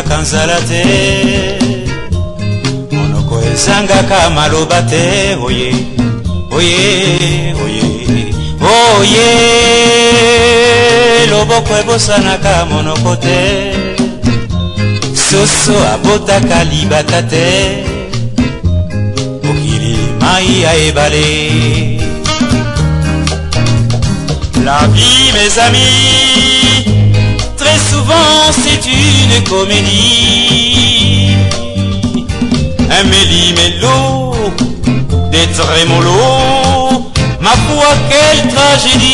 Kanzalate monoko ezanga kamaloba te oye oye oye oye loboko ebosanaka monoko te soso abotaka libata te mokili mai ya ebale. La vie mes amis, très souvent c'est une comédie, un méli-mélo, des trémolos, ma foi quelle tragédie.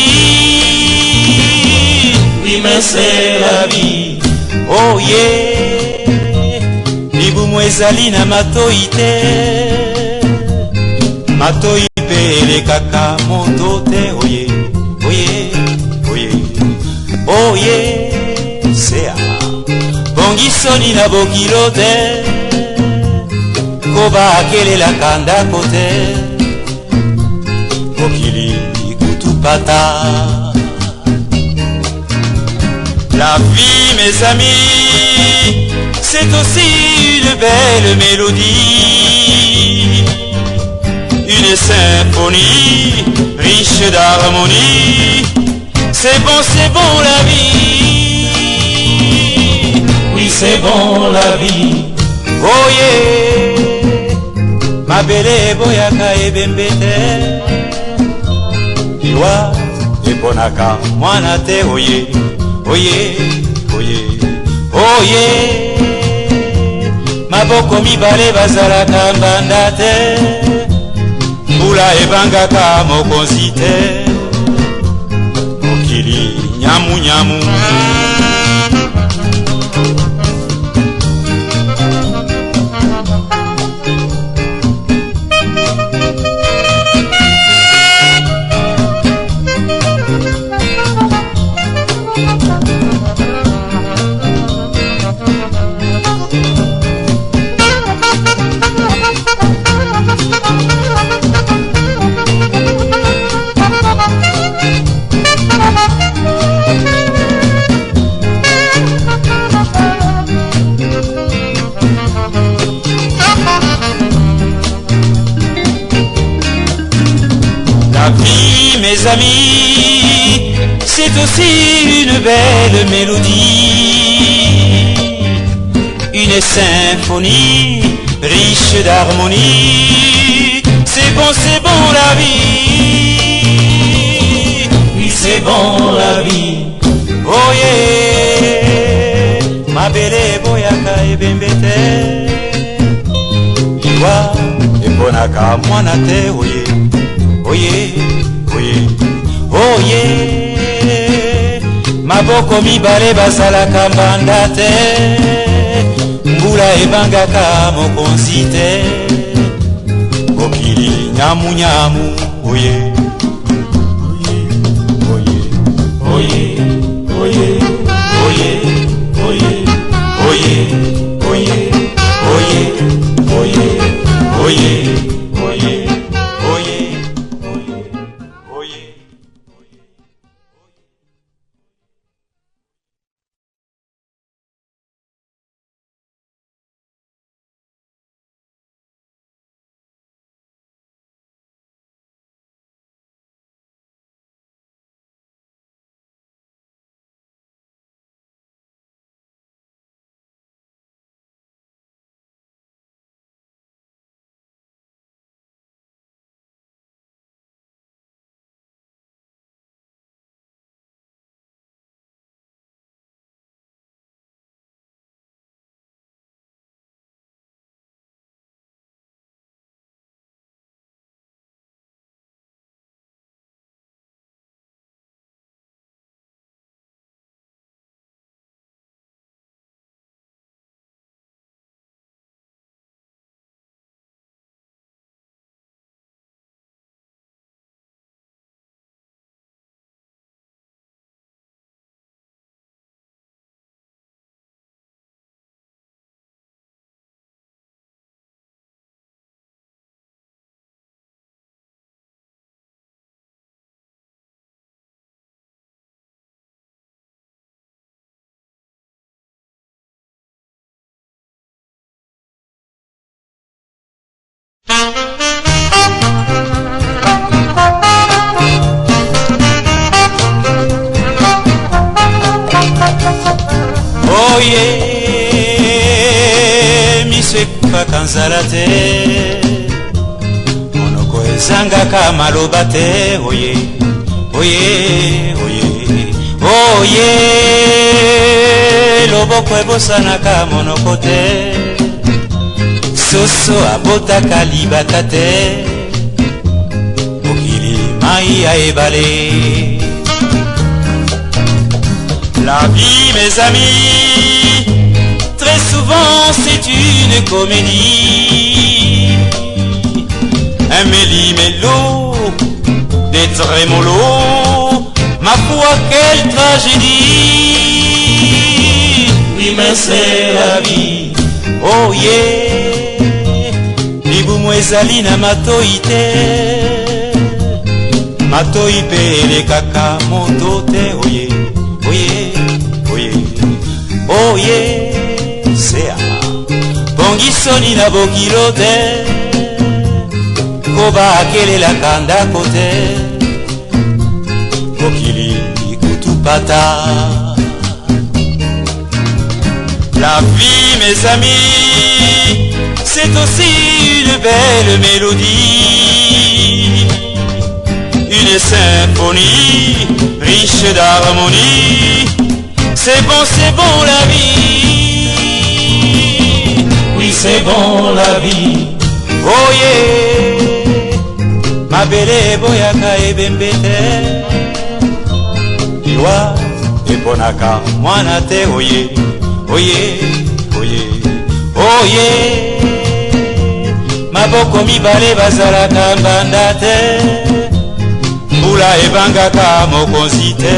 Oui mais c'est la vie, oh yeah, libumu ezali na matoi te, matoi pe elekaka moto te, oh yeah, oh yeah, oh yeah, oh yeah. Sea bongisoni na bokilo te, koba akelela kanda kote, mokili kutupata. La vie mes amis, c'est aussi une belle mélodie, une symphonie riche d'harmonie. C'est bon la vie. Oui c'est bon la vie, oh yeah, mabele boyaka ebembete, iwa eponaka mwana te, oh yeah, oh yeah, oh yeah, oh yeah, maboko mibale bazalaka mbanda te, mbula ebangaka mokonzi te, mokili nyamu nyamu. La vie mes amis, c'est aussi une belle mélodie, une symphonie riche d'harmonie. C'est bon la vie, oui c'est bon la vie, oh yeah, mabele boyaka ebembete, iwa eponaka mwana te, oh yeah, oh yeah, oh yeah, oh yeah, maboko mibale bazalaka mbanda te, mbula ebangaka mokonzi te mokili nyamunyamu oye oye oye oye oye oye oye oye oye oye oye oye oye oye. Oye, misweka kanzala te monoko ezangaka maloba te oye oye oye oye loboko ebosanaka monoko te soso abotaka libata te mokili mai ya ebale. La vie, mes amis, très souvent c'est une comédie. Un méli-mélo, des trémolos, ma foi quelle tragédie. Oui mais c'est la vie, oh yeah. Libumu ezali na matoi te, matoi pe elekaka moto te, oh yeah. Oye, oye, oye, sea bongisoni na bokilo te koba akelelaka ndako te mokili kutupata. La vie, mes amis, c'est aussi une belle mélodie, une symphonie riche d'harmonie. C'est bon la vie. Oui c'est bon la vie. Oh yeah. Mabele boyaka ebembete iwa eponaka mwana te oye oye oye oye. Maboko mibale bazalaka mbanda te mbula ebangaka mokonzi te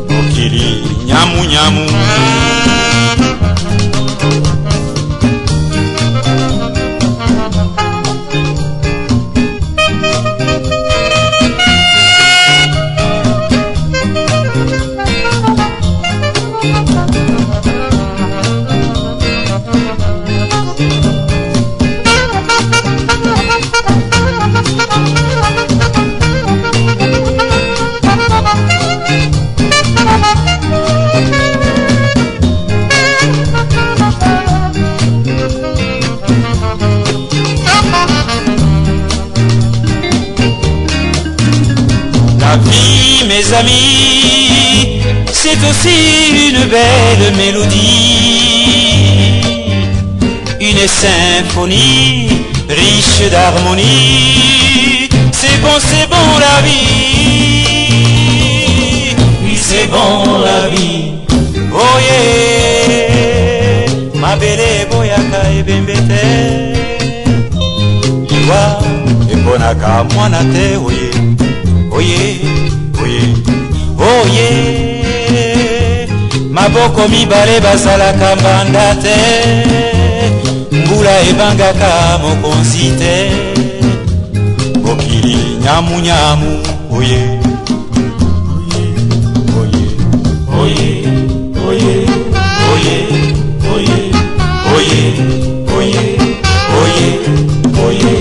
mokili nyamunyamu. La vie, mes amis, c'est aussi une belle mélodie, une symphonie riche d'harmonie. C'est bon la vie. Oui c'est bon la vie. Oh yeah. mabele boyaka ebembete liwa eponaka mwana te oye oye oye oye maboko mibale bazalaka mbanda te mbula ebangaka mokonzi te mokili nyamunyamu oye oye oye oye oye oye oye oye oye oye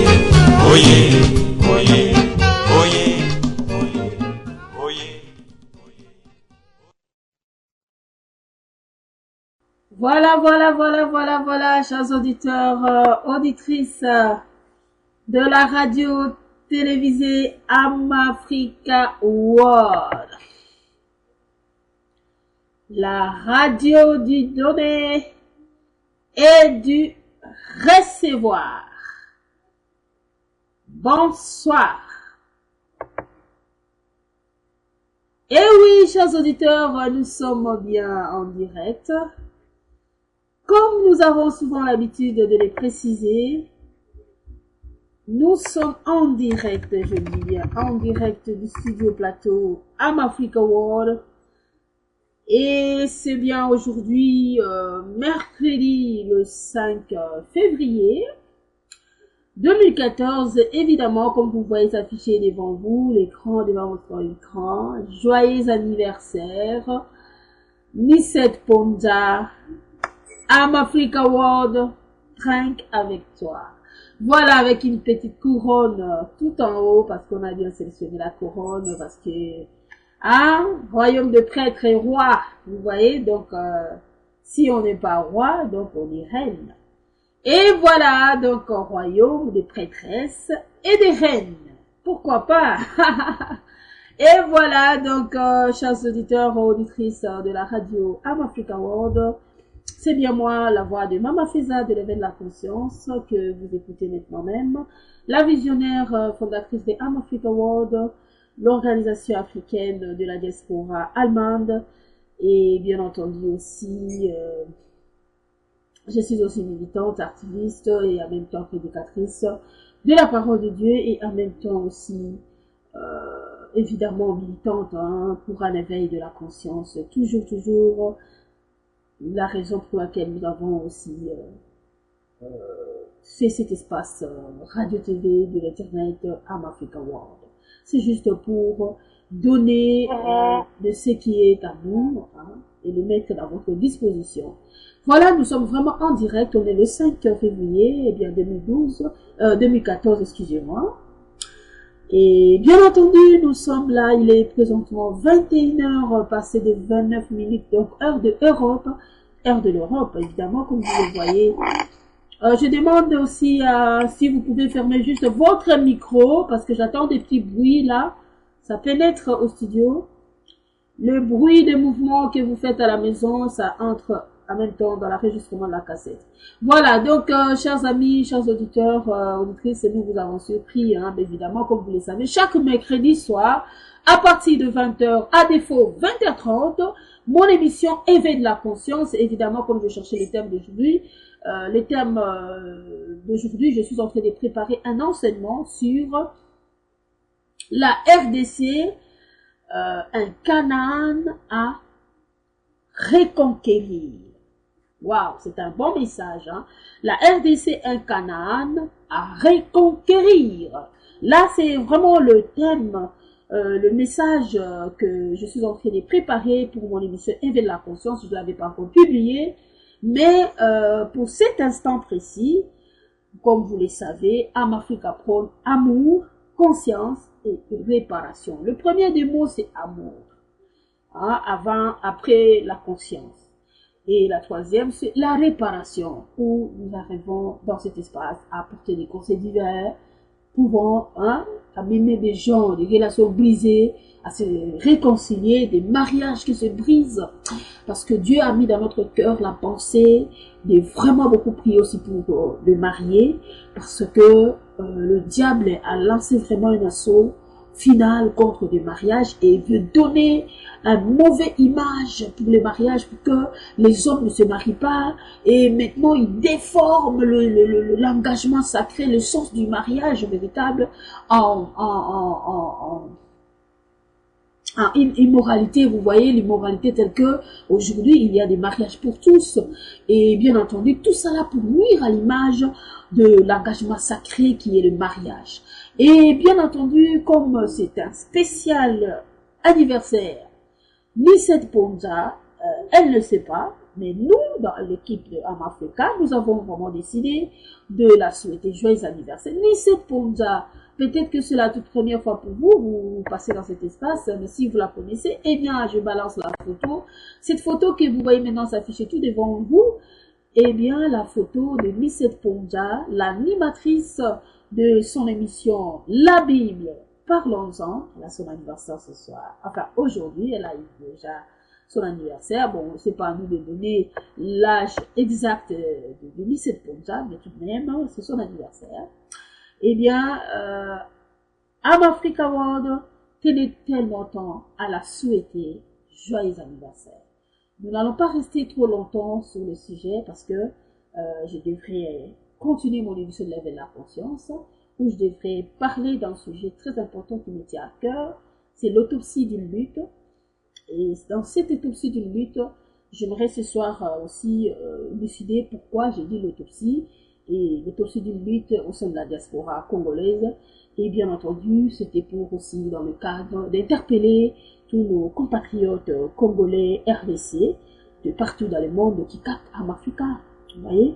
oye oye oye oye. Voilà, chers auditeurs, auditrices de la radio télévisée Amafrica World. La radio du donner et du recevoir. Bonsoir. Et oui, chers auditeurs, nous sommes bien en direct. Comme nous avons souvent l'habitude de les préciser, nous sommes en direct, je dis bien, en direct du studio plateau Amafrica World. Et c'est bien aujourd'hui, mercredi le 5 février 2014, évidemment, comme vous voyez s'afficher devant vous, l'écran, devant votre écran. Joyeux anniversaire, Nisset Ponda, Amafrica World, Drink avec toi. Voilà, avec une petite couronne tout en haut, parce qu'on a bien sélectionné la couronne, parce que, royaume de prêtres et roi, vous voyez, donc, si on n'est pas roi, donc on est reine. Et voilà, donc, un royaume de prêtresses et de reines. Pourquoi pas? Et voilà, donc, chers auditeurs et auditrices de la radio Amafrica World, c'est bien moi, la voix de Mama Feza de l'éveil de la conscience, que vous écoutez maintenant même, la visionnaire fondatrice de Amafrica World, l'organisation africaine de la diaspora allemande, et bien entendu aussi, je suis aussi militante, activiste et en même temps prédicatrice de la parole de Dieu et en même temps aussi, évidemment militante pour un éveil de la conscience. Toujours la raison pour laquelle nous avons aussi fait cet espace radio-tv de l'internet Amafrica World. C'est juste pour donner de ce qui est à nous et le mettre à votre disposition. Voilà, nous sommes vraiment en direct. On est le 5 février, 2014, excusez-moi. Et bien entendu, nous sommes là. Il est présentement 21h, passé de 29 minutes, donc heure de Europe, heure de l'Europe, évidemment, comme vous le voyez. Je demande aussi si vous pouvez fermer juste votre micro, parce que j'attends des petits bruits là. Ça pénètre au studio. Le bruit des mouvements que vous faites à la maison, ça entre en même temps dans l'enregistrement de la cassette. Voilà, donc chers amis, chers auditeurs, auditrices, nous vous avons surpris, évidemment, comme vous le savez, chaque mercredi soir, à partir de 20h, à défaut 20h30, mon émission Éveil de la conscience, évidemment, comme je cherchais les thèmes d'aujourd'hui, je suis en train de préparer un enseignement sur la RDC, un Canaan à reconquérir. Waouh, c'est un bon message. La RDC, un Canaan à reconquérir. Là, c'est vraiment le thème, le message que je suis en train de préparer pour mon émission Éveil de la conscience. Je ne l'avais pas encore publié. Mais pour cet instant précis, comme vous le savez, Amafrica prône amour, conscience et réparation. Le premier des mots, c'est amour. Après la conscience. Et la troisième, c'est la réparation, où nous arrivons dans cet espace à apporter des conseils divers, pouvant amener des gens, des relations brisées, à se réconcilier, des mariages qui se brisent, parce que Dieu a mis dans notre cœur la pensée de vraiment beaucoup prier aussi pour le marier, parce que le diable a lancé vraiment un assaut finale contre le mariage et veut donner une mauvaise image pour le mariage, pour que les hommes ne se marient pas. Et maintenant, il déforme l'engagement sacré, le sens du mariage véritable en immoralité. Vous voyez l'immoralité telle que aujourd'hui il y a des mariages pour tous, et bien entendu tout cela pour nuire à l'image de l'engagement sacré qui est le mariage. Et bien entendu, comme c'est un spécial anniversaire Nicette Ponja, elle ne sait pas, mais nous dans l'équipe de Amafrica, nous avons vraiment décidé de la souhaiter joyeux anniversaire. Nicette Ponja, peut-être que c'est la toute première fois pour vous, vous passez dans cet espace, mais si vous la connaissez, eh bien, je balance la photo. Cette photo que vous voyez maintenant s'afficher tout devant vous, eh bien, la photo de Nicette Ponja, l'animatrice de son émission La Bible, parlons-en. Elle a son anniversaire ce soir. Enfin, aujourd'hui, elle a eu déjà son anniversaire. Bon, c'est pas à nous de donner l'âge exact de Nicette Ponja, mais tout de même, c'est son anniversaire. Eh bien, Amafrica World tenait tellement longtemps à la souhaiter joyeux anniversaire. Nous n'allons pas rester trop longtemps sur le sujet parce que je devrais continuer mon émission de l'éveil de la conscience, où je devrais parler d'un sujet très important qui me tient à cœur, c'est l'autopsie d'une lutte. Et dans cette autopsie d'une lutte, j'aimerais ce soir aussi élucider pourquoi j'ai dit l'autopsie, et l'autopsie d'une lutte au sein de la diaspora congolaise. Et bien entendu, c'était pour aussi dans le cadre d'interpeller tous nos compatriotes congolais RDC de partout dans le monde qui captent Amafrica. Vous voyez?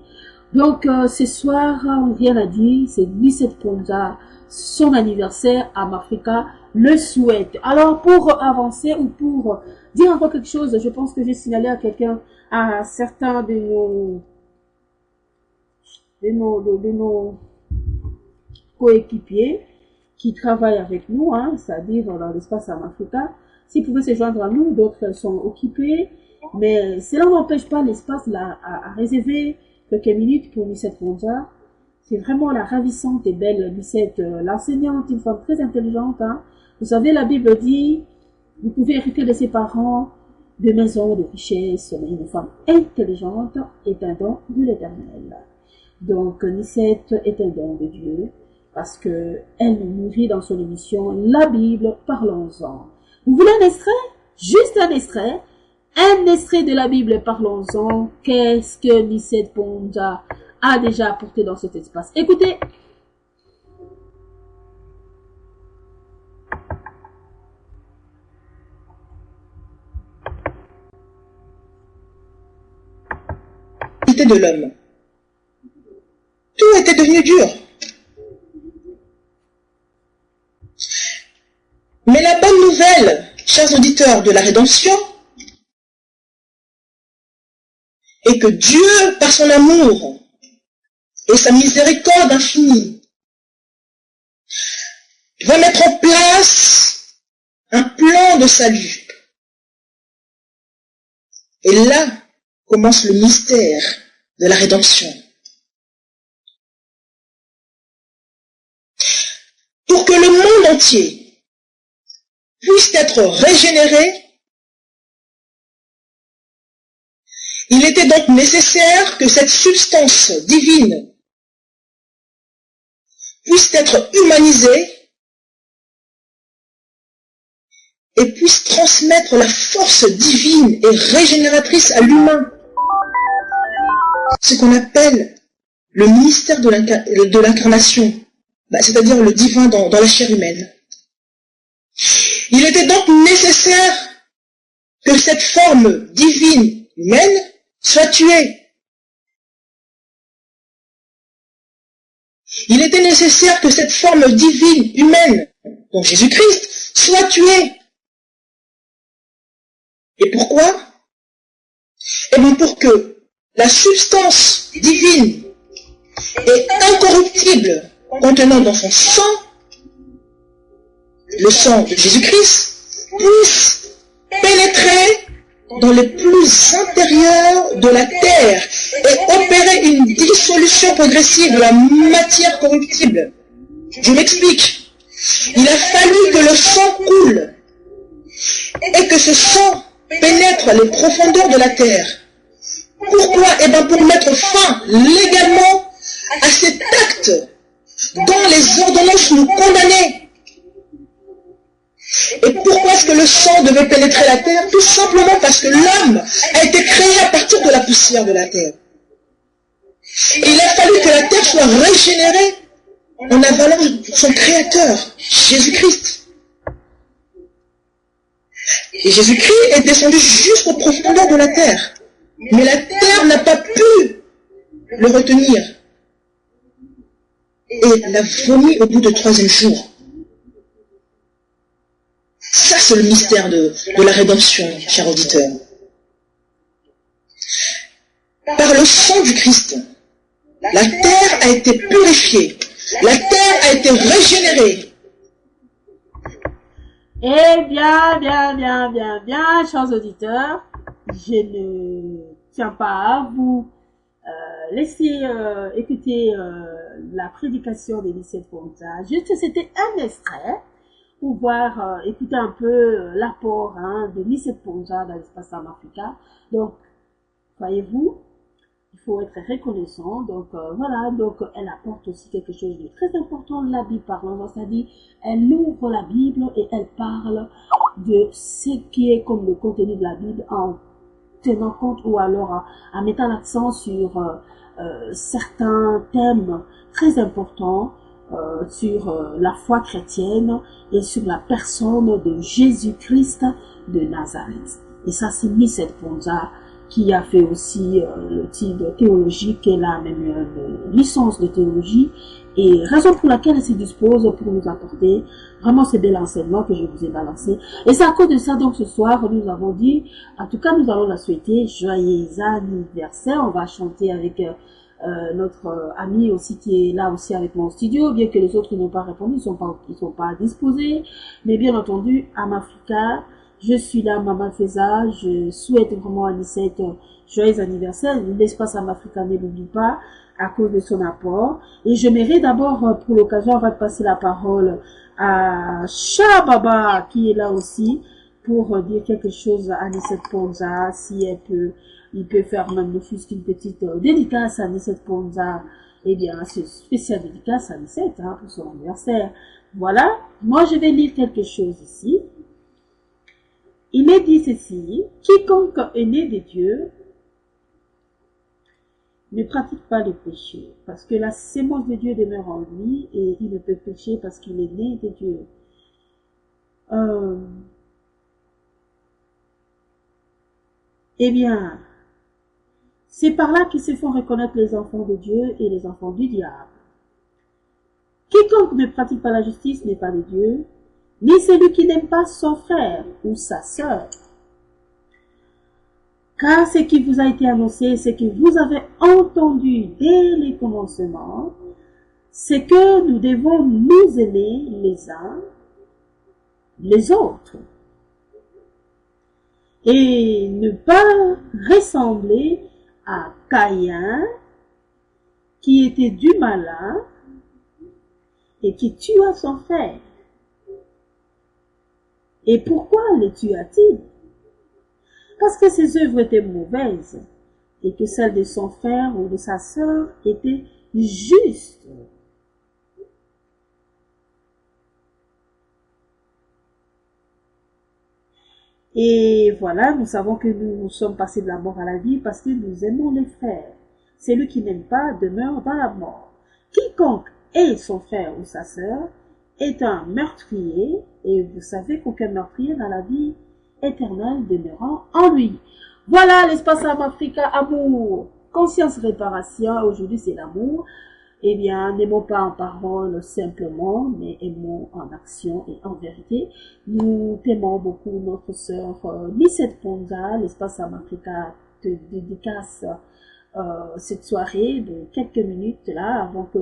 Donc ce soir, rien à dire, c'est Nicette Ponja, son anniversaire, Amafrica le souhaite. Alors pour avancer ou pour dire encore quelque chose, je pense que j'ai signalé à quelqu'un, à certains de nos coéquipiers qui travaillent avec nous, hein, c'est-à-dire dans l'espace Amafrica. S'ils pouvaient se joindre à nous, d'autres sont occupés, mais cela n'empêche pas l'espace là à réserver quelques minutes pour Nicette Ponja. C'est vraiment la ravissante et belle Nicette, l'enseignante, une femme très intelligente. Hein. Vous savez, la Bible dit, vous pouvez hériter de ses parents de maisons, de richesses, mais une femme intelligente est un don de l'Éternel. Donc, Nicette est un don de Dieu, parce que elle nous nourrit dans son émission La Bible, parlons-en. Vous voulez un extrait? Juste un extrait. Un extrait de la Bible, parlons-en. Qu'est-ce que Nicette Ponja a déjà apporté dans cet espace? Écoutez. De l'homme. Tout était devenu dur. Mais la bonne nouvelle, chers auditeurs de la rédemption, est que Dieu, par son amour et sa miséricorde infinie, va mettre en place un plan de salut. Et là commence le mystère de la rédemption. Pour que le monde entier puisse être régénéré, il était donc nécessaire que cette substance divine puisse être humanisée et puisse transmettre la force divine et régénératrice à l'humain. Ce qu'on appelle le ministère de l'incarnation, c'est-à-dire le divin dans la chair humaine. Il était donc nécessaire que cette forme divine humaine soit tuée. Il était nécessaire que cette forme divine humaine, donc Jésus-Christ, soit tuée. Et pourquoi? Eh bien pour que la substance divine et incorruptible contenant dans son sang, le sang de Jésus-Christ, puisse pénétrer dans les plus intérieurs de la terre et opérer une dissolution progressive de la matière corruptible. Je m'explique. Il a fallu que le sang coule et que ce sang pénètre les profondeurs de la terre. Pourquoi? Eh bien pour mettre fin légalement à cet acte dont les ordonnances nous condamnaient. Et pourquoi est-ce que le sang devait pénétrer la terre? Tout simplement parce que l'homme a été créé à partir de la poussière de la terre. Et il a fallu que la terre soit régénérée en avalant son créateur, Jésus-Christ. Et Jésus-Christ est descendu jusqu'aux profondeurs de la terre. Mais la terre n'a pas pu le retenir. Et l'a vomi au bout du 3e jour. Ça, c'est le mystère de la rédemption, chers auditeurs. Par le sang du Christ, la terre a été purifiée. La terre a été régénérée. Eh bien, chers auditeurs, je ne tiens pas à vous laisser écouter la prédication de Nicette Ponza. Juste, c'était un extrait pour voir, écouter un peu l'apport de Nicette Ponza dans l'espace Africa. Donc, voyez-vous, il faut être reconnaissant. Donc, voilà, donc elle apporte aussi quelque chose de très important, la Bible parlant. C'est-à-dire, elle ouvre la Bible et elle parle de ce qui est comme le contenu de la Bible en tenant compte ou alors en mettant l'accent sur certains thèmes très importants sur la foi chrétienne et sur la personne de Jésus-Christ de Nazareth. Et ça, c'est Nicette Ponza qui a fait aussi le titre de théologie, qu'elle a même une licence de théologie, et raison pour laquelle elle se dispose pour nous apporter vraiment ce bel enseignement que je vous ai balancé. Et c'est à cause de ça, donc ce soir, nous avons dit, en tout cas, nous allons la souhaiter joyeux anniversaire. On va chanter avec notre ami aussi qui est là aussi avec moi au studio, bien que les autres n'ont pas répondu, ils sont pas disposés. Mais bien entendu, Amafrica, je suis là, Maman Feza, je souhaite vraiment à Nicette joyeux anniversaire. L'espace Amafrica ne l'oublie pas à cause de son apport. Et je mérite d'abord, pour l'occasion, on va passer la parole à Shababa, qui est là aussi, pour dire quelque chose à Nicette Ponza, si elle peut, il peut faire même ne fût-ce qu'une petite dédicace à Nicette Ponza. Eh bien, c'est spécial dédicace à Nicette, pour son anniversaire. Voilà. Moi, je vais lire quelque chose ici. Il est dit ceci: quiconque est né de Dieu ne pratique pas le péché, parce que la sémence de Dieu demeure en lui et il ne peut pécher parce qu'il est né de Dieu. Eh bien, c'est par là qu'ils se font reconnaître les enfants de Dieu et les enfants du diable. Quiconque ne pratique pas la justice n'est pas de Dieu, ni celui qui n'aime pas son frère ou sa sœur. Car ce qui vous a été annoncé, ce que vous avez entendu dès les commencements, c'est que nous devons nous aimer les uns les autres et ne pas ressembler à Caïn qui était du malin et qui tua son frère. Et pourquoi les tua-t-il? Parce que ses œuvres étaient mauvaises et que celles de son frère ou de sa sœur étaient justes. Et voilà, nous savons que nous sommes passés de la mort à la vie parce que nous aimons les frères. Celui qui n'aime pas demeure dans la mort. Quiconque est son frère ou sa sœur est un meurtrier, et vous savez qu'aucun meurtrier dans la vie éternelle demeurant en lui. Voilà l'espace Africa, amour, conscience, réparation. Aujourd'hui c'est l'amour. Eh bien, n'aimons pas en parole simplement, mais aimons en action et en vérité. Nous t'aimons beaucoup notre sœur Nicette Ponza. L'espace Africa te dédicace cette soirée de quelques minutes là avant que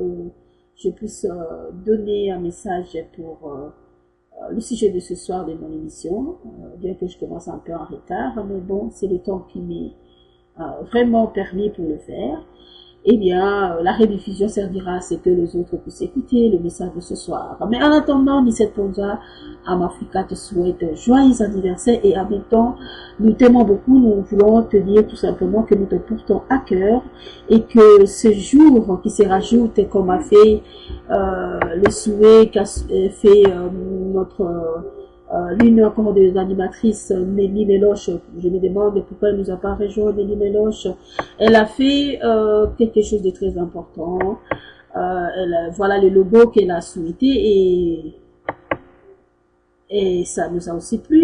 je puisse donner un message pour le sujet de ce soir de mon émission, bien que je commence un peu en retard, mais bon, c'est le temps qui m'est vraiment permis pour le faire. eh bien, la rediffusion servira à ce que les autres puissent écouter le message de ce soir. Mais en attendant, Nicette Ponja, Amafrica te souhaite joyeux anniversaire et en même temps, nous t'aimons beaucoup, nous voulons te dire tout simplement que nous te portons à cœur et que ce jour qui se rajoute, comme a fait le souhait qu'a fait notre l'une encore des animatrices, Nelly Méloche, je me demande pourquoi elle nous a pas rejoint, Nelly Méloche. Elle a fait quelque chose de très important. Voilà le logo qu'elle a souhaité et ça nous a aussi plu.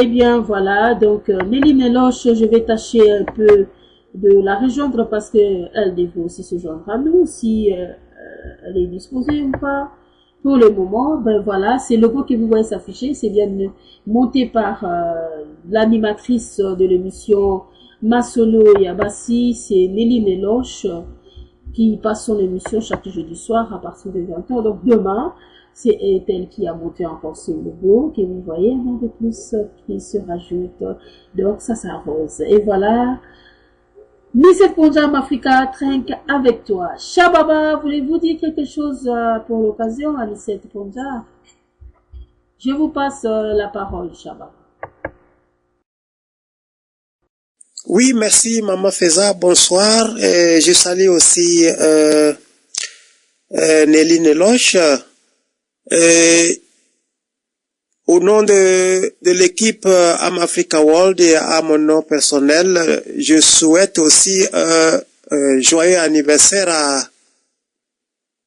Eh bien voilà, donc Nelly Méloche, je vais tâcher un peu de la rejoindre parce que elle devrait aussi se joindre à nous si elle est disposée ou pas. Pour le moment, ben voilà, c'est le logo que vous voyez s'afficher, c'est bien monté par l'animatrice de l'émission Masolo Yabassi, c'est Nelly Méloche qui passe son émission chaque jeudi soir à partir de 20h. Donc demain, c'est elle qui a monté encore ce logo que vous voyez, un de plus qui se rajoute. Donc ça s'arrose. Et voilà. Nicette Ponja Africa trinque avec toi. Shababa, voulez-vous dire quelque chose pour l'occasion à Nicette Ponja? Je vous passe la parole, Shababa. Oui, merci Maman Feza, bonsoir. Je salue aussi Nelly Neloche. Au nom de l'équipe Amafrica World et à mon nom personnel, je souhaite aussi joyeux anniversaire à,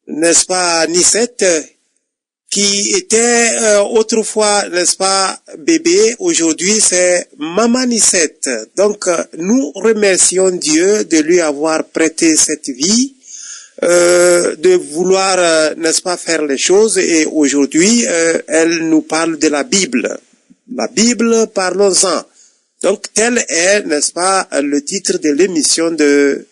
n'est-ce pas, Nicette, qui était autrefois, n'est-ce pas, bébé. Aujourd'hui, c'est Maman Nicette. Donc, nous remercions Dieu de lui avoir prêté cette vie. De vouloir, n'est-ce pas, faire les choses, et aujourd'hui, elle nous parle de la Bible. La Bible, parlons-en. Donc, tel est, n'est-ce pas, le titre de l'émission de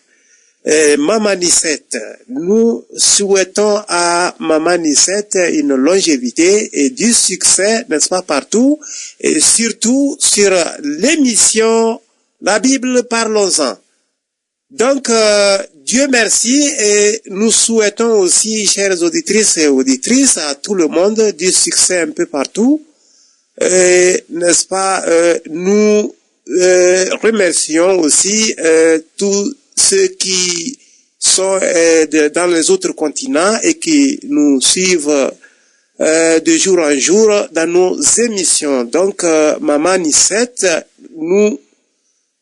Maman Nicette. Nous souhaitons à Maman Nicette une longévité et du succès, n'est-ce pas, partout, et surtout sur l'émission La Bible, parlons-en. Donc, Dieu merci, et nous souhaitons aussi, chères auditrices et auditrices, à tout le monde du succès un peu partout. N'est-ce pas, nous remercions aussi tous ceux qui sont dans les autres continents et qui nous suivent de jour en jour dans nos émissions. Donc, Maman Nicette, nous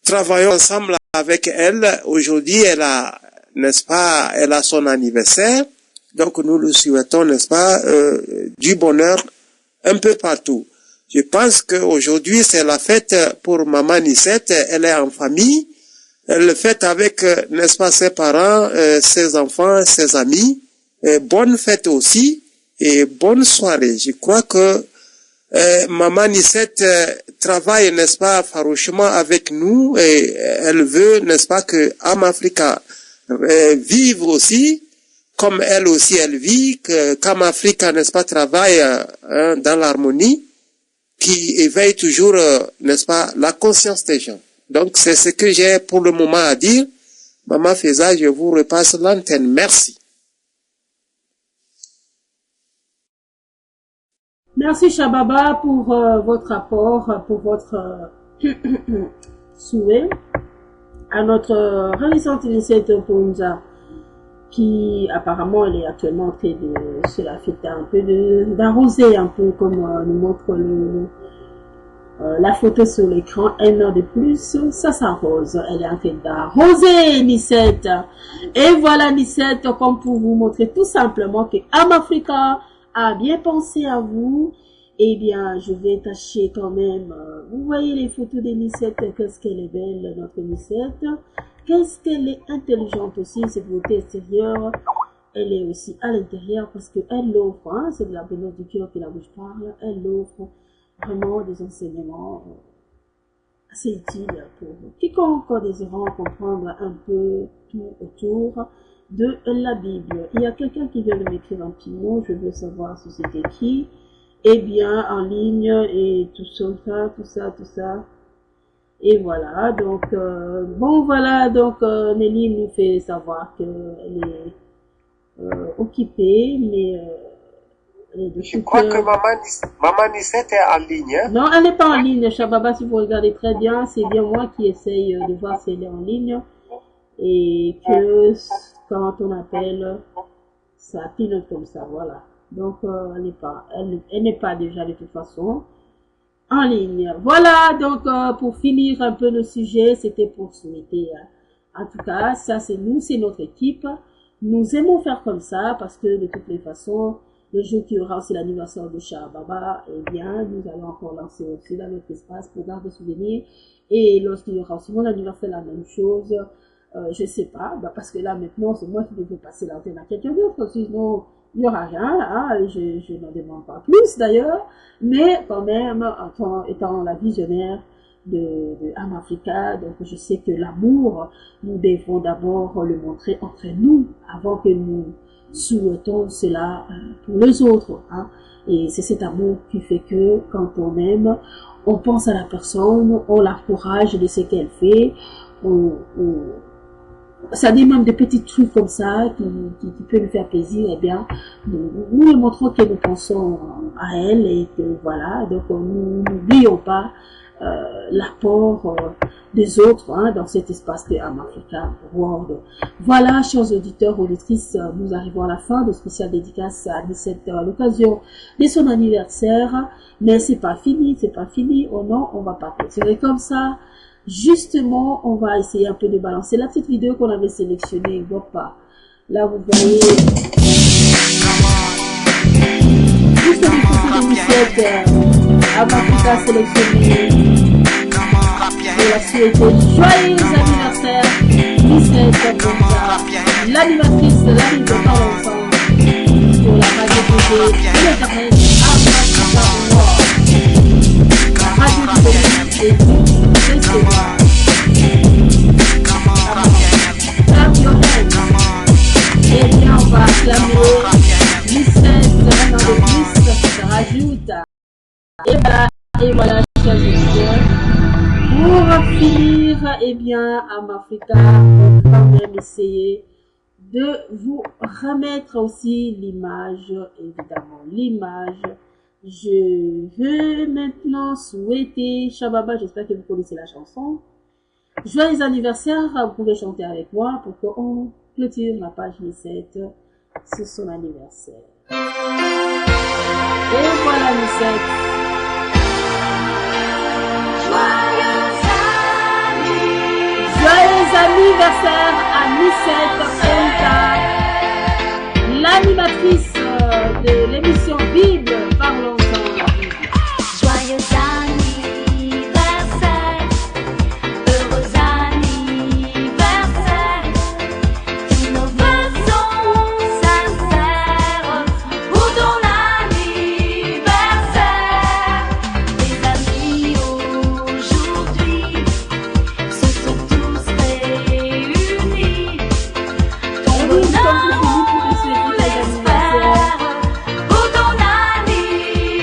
travaillons ensemble avec elle. Aujourd'hui, elle a, n'est-ce pas, elle a son anniversaire. Donc, nous lui souhaitons, n'est-ce pas, du bonheur un peu partout. Je pense qu'aujourd'hui, c'est la fête pour Maman Nicette. Elle est en famille. Elle le fête avec, n'est-ce pas, ses parents, ses enfants, ses amis. Bonne fête aussi et bonne soirée. Je crois que Maman Nicette travaille, n'est-ce pas, farouchement avec nous, et elle veut, n'est-ce pas, que Amafrica vive aussi, comme elle aussi elle vit, qu'Amafrica, n'est-ce pas, travaille dans l'harmonie, qui éveille toujours, n'est-ce pas, la conscience des gens. Donc c'est ce que j'ai pour le moment à dire. Maman Feza, je vous repasse l'antenne. Merci. Merci Shababa pour votre apport, pour votre souhait à notre ravissante Nicette Ponja, qui apparemment elle est actuellement en train de se la fêter un peu, d'arroser un peu comme nous montre la photo sur l'écran. Un an de plus, ça s'arrose. Elle est en train d'arroser Nicette. Et voilà Nicette, comme pour vous montrer tout simplement que Amafrica a bien pensé à vous. Eh bien, je vais tâcher quand même. Vous voyez les photos de Nicette, qu'est-ce qu'elle est belle, notre Nicette. Qu'est-ce qu'elle est intelligente aussi, cette beauté extérieure. Elle est aussi à l'intérieur parce qu'elle l'offre, hein, c'est de la bonheur du cœur que la bouche parle. Elle l'offre vraiment des enseignements assez utiles pour quiconque désirant comprendre un peu tout autour de la Bible. Il y a quelqu'un qui vient de m'écrire un petit mot, je veux savoir si c'était qui. Eh bien, en ligne et tout ça, tout ça. Et voilà, donc, bon, voilà, donc, Nelly nous fait savoir qu'elle est occupée, mais je crois que Maman Nissette est en ligne. Hein? Non, elle n'est pas en ligne, Shababa, si vous regardez très bien, c'est bien moi qui essaye de voir si elle est en ligne. Et que quand on appelle, ça pilote comme ça, voilà. Donc, elle n'est pas déjà de toute façon en ligne. Voilà, donc, pour finir un peu le sujet, c'était pour souhaiter, en tout cas, ça c'est nous, c'est notre équipe. Nous aimons faire comme ça parce que de toutes les façons, le jour qui aura aussi l'anniversaire de Shababa, eh bien, nous allons encore lancer aussi dans notre espace pour garder souvenirs. Et lorsqu'il y aura aussi mon anniversaire, la même chose. Je sais pas, parce que là maintenant, c'est moi qui devais passer l'antenne à quelqu'un d'autre, sinon il n'y aura rien, là, je n'en demande pas plus d'ailleurs, mais quand même, étant la visionnaire de Amafrica, donc je sais que l'amour, nous devons d'abord le montrer entre nous, avant que nous souhaitons cela pour les autres, hein. Et c'est cet amour qui fait que quand on aime, on pense à la personne, on l'encourage de ce qu'elle fait, ça dit même des petits trucs comme ça qui peuvent nous faire plaisir, eh bien, nous lui montrons que nous pensons à elle et que voilà, donc nous n'oublions pas l'apport des autres, hein, dans cet espace de Amafrica World. Voilà, chers auditeurs, auditrices, nous arrivons à la fin de spécial dédicace à 17h à l'occasion de son anniversaire, mais c'est pas fini, oh non, on va pas continuer comme ça. Justement, on va essayer un peu de balancer la petite vidéo qu'on avait sélectionnée. Là, vous voyez. Juste une petite émission Amafrica sélectionnée. Et la souhaiter joyeux anniversaire. Nissette Ponza, l'animatrice de la Ligue de Parle Ensemble. Sur la radio TV et l'internet Amafrica World. La radio TV et et bien on va acclamer Nissette, maintenant de plus, ça se rajoute. Et voilà, chers auditeurs, pour finir, eh bien, Amafrica, on va quand même essayer de vous remettre aussi l'image, évidemment, l'image. Je veux maintenant souhaiter Shababa, j'espère que vous connaissez la chanson. Joyeux anniversaire, vous pouvez chanter avec moi pour qu'on clôture la page 17 sur son anniversaire. Et voilà Nissette. Joyeux anniversaire à Nissette Ponza, l'animatrice de l'émission Bible Parlons ensemble. Joyeux anniversaire, heureux anniversaire, tous nos vœux sont sincères pour ton anniversaire. Les amis aujourd'hui se sont tous réunis. Ton bonheur, on l'espère, pour ton anniversaire.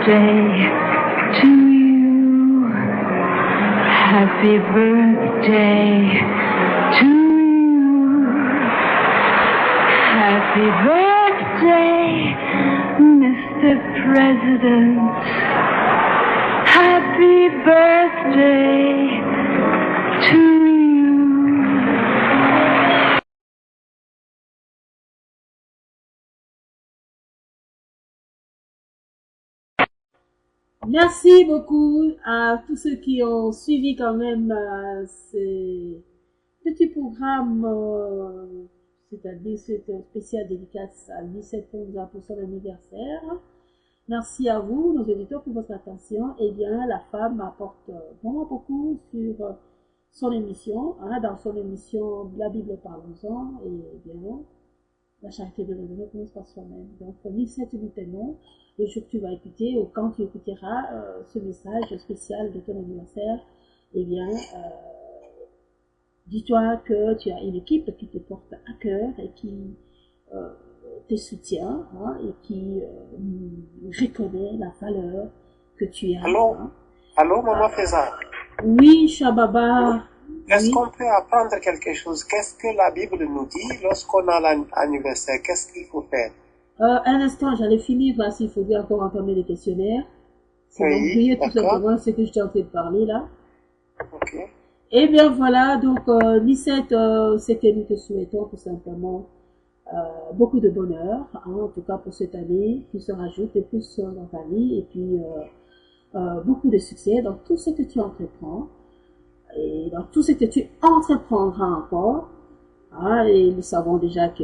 birthday to you. Happy birthday to you. Happy birthday, Mr. President. Happy birthday to you. Merci beaucoup à tous ceux qui ont suivi quand même ces petits programmes, c'est-à-dire cette spéciale dédicace à 17 ans pour son anniversaire. Merci à vous, nos auditeurs, pour votre attention. Eh bien, la femme apporte vraiment beaucoup sur son émission, dans son émission La Bible parlons-en, et bien, la charité de l'homme commence par soi-même. Donc, Nicette, nous t'aimons. Le jour que tu vas écouter, ou quand tu écouteras ce message spécial de ton anniversaire, eh bien, dis-toi que tu as une équipe qui te porte à cœur et qui te soutient, et qui reconnaît la valeur que tu as. Allô, Maman Feza. Oui, Shababa. Est-ce Oui. qu'on peut apprendre quelque chose? Qu'est-ce que la Bible nous dit lorsqu'on a l'anniversaire? Qu'est-ce qu'il faut faire? Un instant, j'allais finir parce qu'il faudrait encore entamer les questionnaires. C'est Oui, donc oublier tout d'accord. simplement ce que je suis en train de parler là. Ok. Eh bien voilà, donc Nicette, c'est que nous te souhaitons tout simplement beaucoup de bonheur, en tout cas pour cette année qui se rajoute de plus dans ta vie, et puis beaucoup de succès dans tout ce que tu entreprends et dans tout ce que tu entreprendras encore. Et nous savons déjà que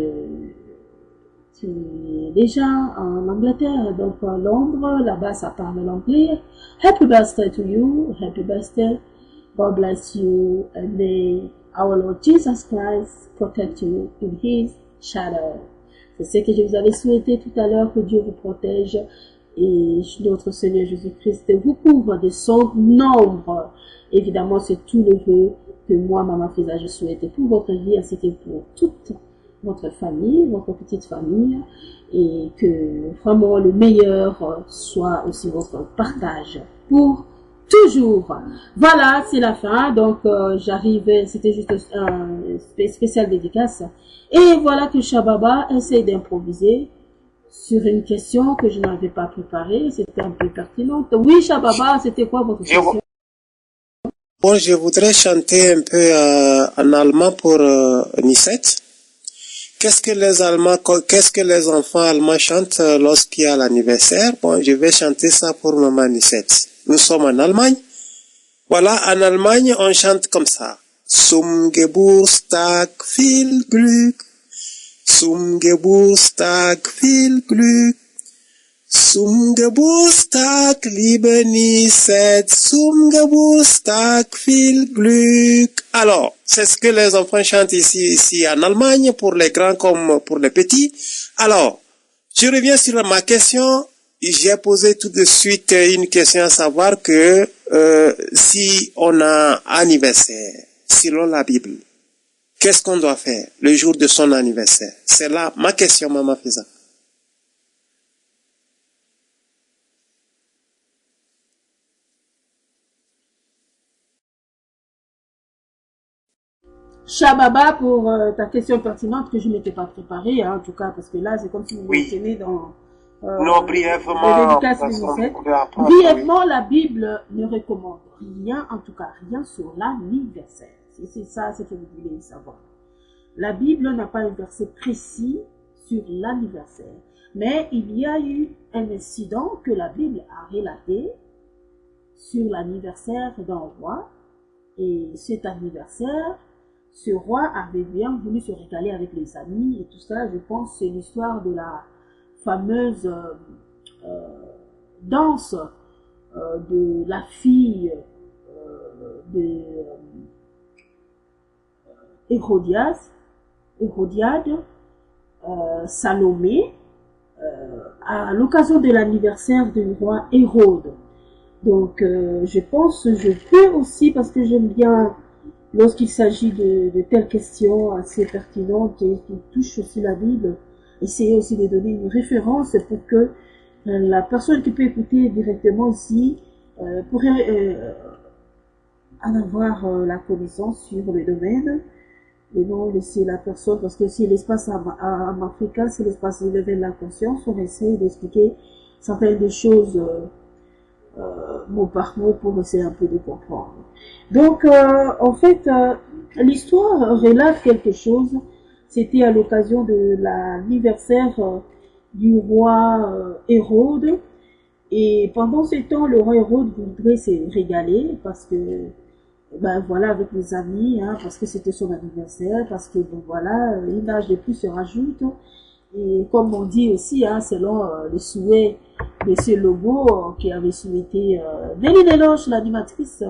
tu es déjà en Angleterre, donc à Londres, là-bas ça parle l'anglais. Happy birthday to you, happy birthday. God bless you, and may our Lord Jesus Christ protect you in His shadow. C'est ce que je vous avais souhaité tout à l'heure, que Dieu vous protège et notre Seigneur Jésus-Christ vous couvre de son ombre. Évidemment, c'est tout le vœu que moi, Maman Feza, je souhaitais pour votre vie, ainsi que pour toute votre famille, votre petite famille, et que vraiment le meilleur soit aussi votre partage pour toujours. Voilà, c'est la fin. Donc, j'arrivais, c'était juste un spécial dédicace. Et voilà que Shababa essaie d'improviser sur une question que je n'avais pas préparée. C'était un peu pertinente. Oui, Shababa, c'était quoi votre question? Bon, je voudrais chanter un peu en allemand pour Nicette. Qu'est-ce que les enfants allemands chantent lorsqu'il y a l'anniversaire? Bon, je vais chanter ça pour Maman Nicette. Nous sommes en Allemagne. Voilà, en Allemagne, on chante comme ça. Zum Geburtstag viel Glück. Zum Geburtstag viel Glück. Zum Geburtstag, liebe Nicette. Zum Geburtstag viel Glück. Alors, c'est ce que les enfants chantent ici en Allemagne, pour les grands comme pour les petits. Alors, je reviens sur ma question. J'ai posé tout de suite une question, à savoir que si on a anniversaire, selon la Bible, qu'est-ce qu'on doit faire le jour de son anniversaire? C'est là ma question, Maman Feza. Shababa, pour ta question pertinente que je n'étais pas préparée, en tout cas, parce que là, c'est comme si vous Oui. mentionnez dans Non, brièvement, les dédicaces parce de qu'on Nicette. pouvait apprendre, Brièvement, la Bible ne recommande rien, en tout cas rien sur l'anniversaire. C'est ça ce que vous voulez savoir. La Bible n'a pas un verset précis sur l'anniversaire, mais il y a eu un incident que la Bible a relaté sur l'anniversaire d'un roi, et cet anniversaire, ce roi avait bien voulu se régaler avec les amis et tout ça. Je pense que c'est l'histoire de la fameuse danse de la fille de Hérodiade, Salomé, à l'occasion de l'anniversaire du roi Hérode. Donc, je pense, je peux aussi, parce que j'aime bien, lorsqu'il s'agit de telles questions assez pertinentes et qui touchent aussi la Bible, essayer aussi de donner une référence pour que la personne qui peut écouter directement ici pourrait en avoir la connaissance sur le domaine et non laisser la personne, parce que si l'espace africain, c'est l'espace d'élever la conscience, on essaye d'expliquer certaines des choses mot par mot pour essayer un peu de comprendre. Donc, en fait, l'histoire relate quelque chose. C'était à l'occasion de l'anniversaire du roi Hérode. Et pendant ce temps, le roi Hérode voudrait se régaler parce que, ben voilà, avec les amis, hein, parce que c'était son anniversaire, parce que, bon voilà, une âge de plus se rajoute. Et comme on dit aussi, hein, selon le souhait de ce logo qui avait souhaité Nelly Deloche, l'animatrice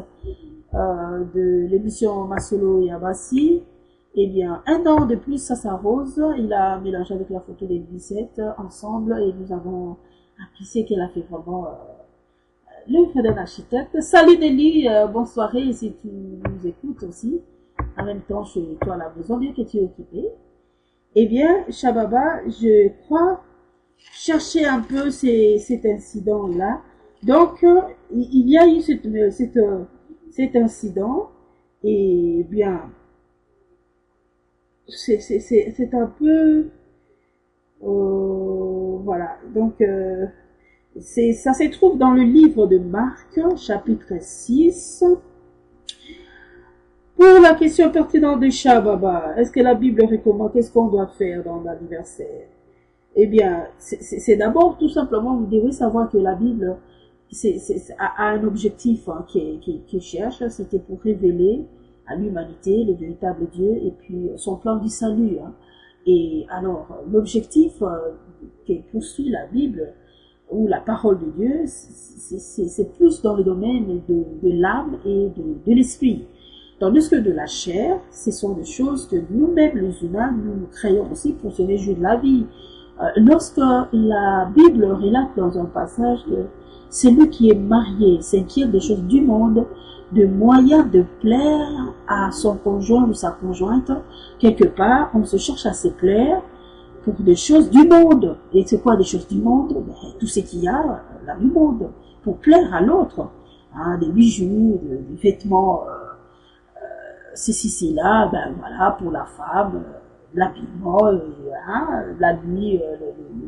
de l'émission Masolo Yabassi, eh bien, un an de plus, ça s'arrose. Il a mélangé avec la photo des 17 ensemble et nous avons apprécié qu'elle a fait vraiment l'œuvre d'un architecte. Salut Nelly, bonne soirée si tu nous écoutes aussi. En même temps, chez toi à la maison, bien que tu es occupé. Eh bien, Shababa, je crois chercher un peu cet incident-là. Donc, il y a eu cet incident, et bien, c'est un peu, voilà. Donc, ça se trouve dans le livre de Marc, chapitre 6. Pour la question pertinente de Shababa, est-ce que la Bible recommande, qu'est-ce qu'on doit faire dans l'anniversaire? Eh bien, c'est d'abord tout simplement, vous devez savoir que la Bible a un objectif hein, qui cherche, c'était pour révéler à l'humanité le véritable Dieu et puis son plan du salut. Hein. Et alors, l'objectif que poursuit la Bible ou la parole de Dieu, c'est plus dans le domaine de l'âme et de l'esprit. Tandis que de la chair, ce sont des choses que nous-mêmes, les humains, nous créons aussi pour se réjouir de la vie. Lorsque la Bible relate dans un passage que celui qui est marié s'inquiète des choses du monde, de moyens de plaire à son conjoint ou sa conjointe, quelque part, on se cherche à se plaire pour des choses du monde. Et c'est quoi des choses du monde? Ben, tout ce qu'il y a là du monde, pour plaire à l'autre. Hein, des bijoux, des vêtements... ceci, là, ben voilà, pour la femme, l'habillement, hein, la nuit,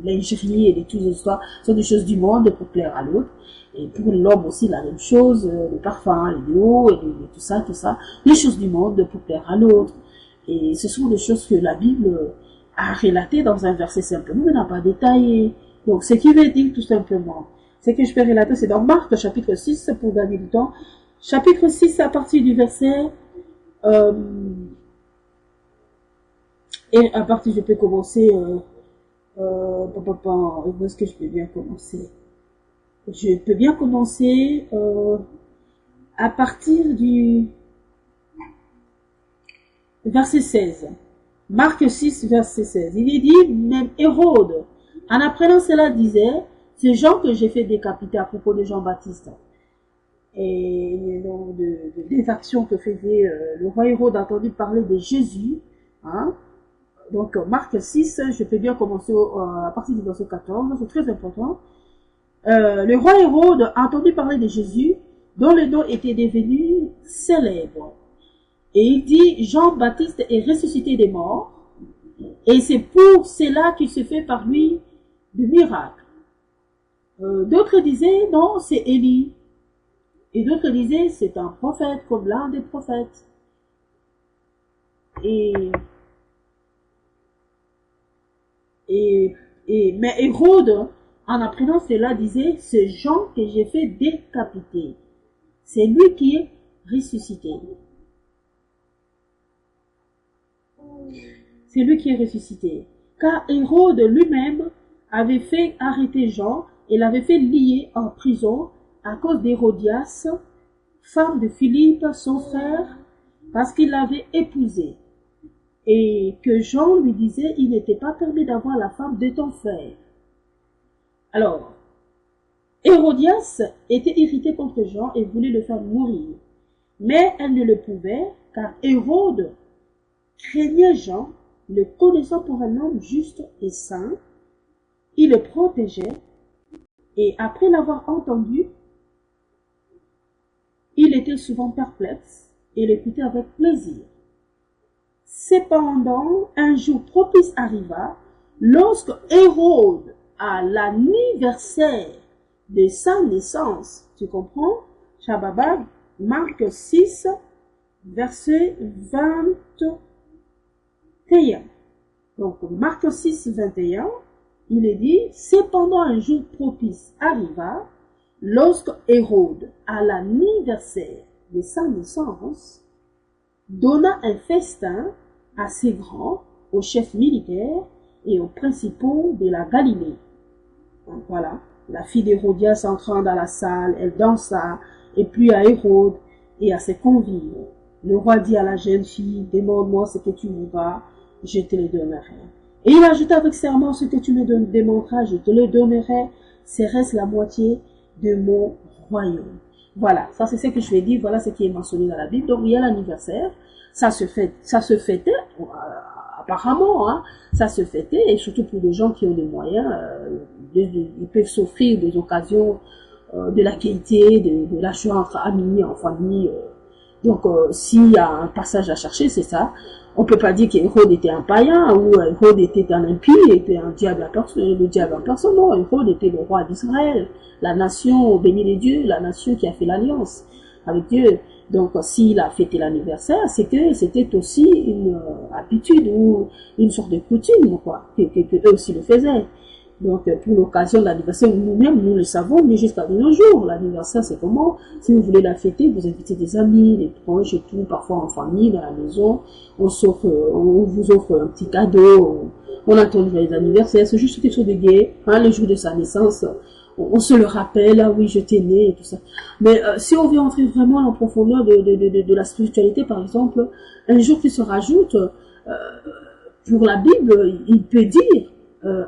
lingerie et toutes les histoires, sont des choses du monde pour plaire à l'autre. Et pour l'homme aussi, la même chose, le parfum, les déos, et tout ça, les choses du monde pour plaire à l'autre. Et ce sont des choses que la Bible a relatées dans un verset simplement, mais n'a pas détaillé. Donc, ce qui veut dire tout simplement, ce que je peux relater, c'est dans Marc, chapitre 6, pour gagner du temps. Chapitre 6, à partir du verset et à partir, je peux commencer, où est-ce que je peux bien commencer? Je peux bien commencer à partir du verset 16. Marc 6, verset 16. Il est dit, même Hérode, en apprenant cela, disait, c'est Jean que j'ai fait décapiter à propos de Jean-Baptiste. Et donc des actions que faisait le roi Hérode a entendu parler de Jésus. Hein. Donc Marc 6, je peux bien commencer à partir du verset 14, c'est très important. Le roi Hérode a entendu parler de Jésus, dont le nom était devenu célèbre. Et il dit, Jean-Baptiste est ressuscité des morts, et c'est pour cela qu'il se fait par lui de miracles. D'autres disaient, non, c'est Élie. Et d'autres disaient, c'est un prophète, comme l'un des prophètes. Mais Hérode, en apprenant cela, disait, c'est Jean que j'ai fait décapiter. C'est lui qui est ressuscité. C'est lui qui est ressuscité. Car Hérode lui-même avait fait arrêter Jean et l'avait fait lier en prison à cause d'Hérodias, femme de Philippe, son frère, parce qu'il l'avait épousée. Et que Jean lui disait, il n'était pas permis d'avoir la femme de ton frère. Alors, Hérodias était irritée contre Jean et voulait le faire mourir. Mais elle ne le pouvait, car Hérode craignait Jean, le connaissant pour un homme juste et saint. Il le protégeait Et après l'avoir entendu, il était souvent perplexe et l'écoutait avec plaisir. Cependant, un jour propice arriva, lorsque Hérode, à l'anniversaire de sa naissance, tu comprends? Shabbat, Marc 6, verset 21. Donc, Marc 6, 21, il est dit, cependant un jour propice arriva, lorsque Hérode, à l'anniversaire de sa naissance, donna un festin assez grand aux chefs militaires et aux principaux de la Galilée. Donc voilà, la fille d'Hérodias entrant dans la salle, elle dansa, et puis à Hérode et à ses convives. Le roi dit à la jeune fille, demande-moi ce que tu voudras, je te le donnerai. Et il ajouta avec serment, ce que tu me demanderas, je te le donnerai, serait-ce la moitié de mon royaume. Voilà, ça c'est ce que je vais dire, voilà ce qui est mentionné dans la Bible. Donc il y a l'anniversaire, ça se fêtait, apparemment, hein, ça se fêtait, et surtout pour les gens qui ont les moyens, ils peuvent s'offrir des occasions de la qualité, de la joie entre amis, en famille. Donc s'il y a un passage à chercher, c'est ça. On peut pas dire qu'Hérode était un païen, ou Hérode était un impie, était un diable à personne, le diable en personne. Non, Hérode était le roi d'Israël, la nation bénie de Dieu, la nation qui a fait l'alliance avec Dieu. Donc, s'il a fêté l'anniversaire, c'est que c'était aussi une habitude ou une sorte de coutume, quoi, que eux aussi le faisaient. Donc, pour l'occasion de l'anniversaire, nous-mêmes, nous le savons, mais jusqu'à de nos jours, l'anniversaire, c'est comment? Si vous voulez la fêter, vous invitez des amis, des proches et tout, parfois en famille, dans la maison, on vous offre un petit cadeau, on attend les anniversaires, c'est juste quelque chose de gai, hein, le jour de sa naissance, on se le rappelle, ah oui, je t'ai né, et tout ça. Mais si on veut entrer vraiment en profondeur de la spiritualité, par exemple, un jour qui se rajoute, pour la Bible, il peut dire,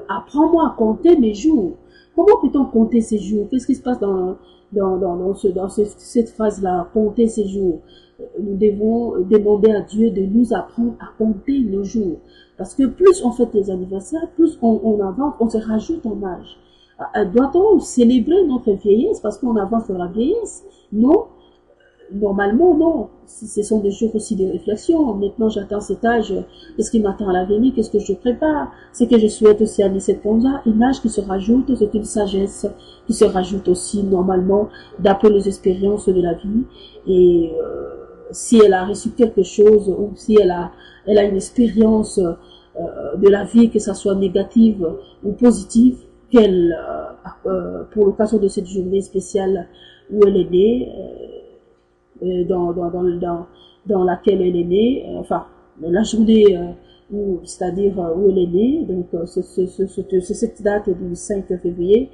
apprends-moi à compter mes jours. Comment peut-on compter ces jours? Qu'est-ce qui se passe dans cette phrase-là, compter ces jours? Nous devons demander à Dieu de nous apprendre à compter nos jours. Parce que plus on fête les anniversaires, plus on avance, on se rajoute en âge. Doit-on célébrer notre vieillesse parce qu'on avance dans la vieillesse? Non. Normalement, non. Ce sont des jours aussi de réflexion. Maintenant, j'atteins cet âge. Qu'est-ce qui m'attend à l'avenir? Qu'est-ce que je prépare? Ce que je souhaite aussi à 17 ans, une âge qui se rajoute, c'est une sagesse qui se rajoute aussi normalement d'après les expériences de la vie. Et si elle a reçu quelque chose ou si elle a une expérience de la vie, que ça soit négative ou positive, qu'elle, pour l'occasion de cette journée spéciale où elle est née, dans laquelle elle est née, enfin, la journée c'est-à-dire où elle est née, donc c'est cette date du 5 février,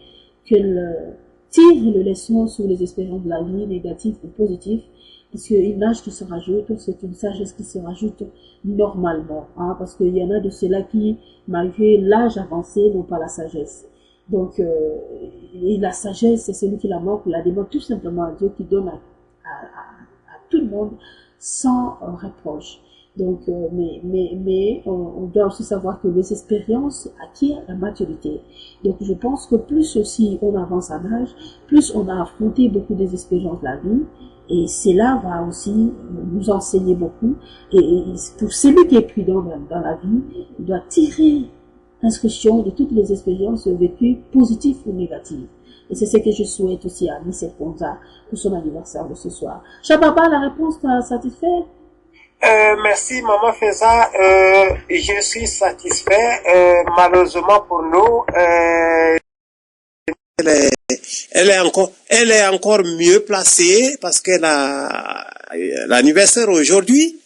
qu'elle tire les leçons sur les expériences de la vie, négatives ou positives, parce qu'une âge qui se rajoute, c'est une sagesse qui se rajoute normalement, hein, parce qu'il y en a de ceux-là qui, malgré l'âge avancé, n'ont pas la sagesse. Donc, et la sagesse, c'est celui qui la manque, la demande tout simplement à Dieu, qui donne à tout le monde sans reproche. Donc, mais on doit aussi savoir que les expériences acquièrent la maturité. Donc, je pense que plus aussi on avance en âge, plus on a affronté beaucoup des expériences de la vie, et cela va aussi nous enseigner beaucoup. Et pour celui qui est prudent dans la vie, il doit tirer inscription de toutes les expériences vécues, positives ou négatives. Et c'est ce que je souhaite aussi à Miss Ponza pour son anniversaire de ce soir. Chababa, la réponse t'a satisfait? Merci Maman Feza, je suis satisfait. Malheureusement pour nous, elle est encore mieux placée parce qu'elle a l'anniversaire aujourd'hui.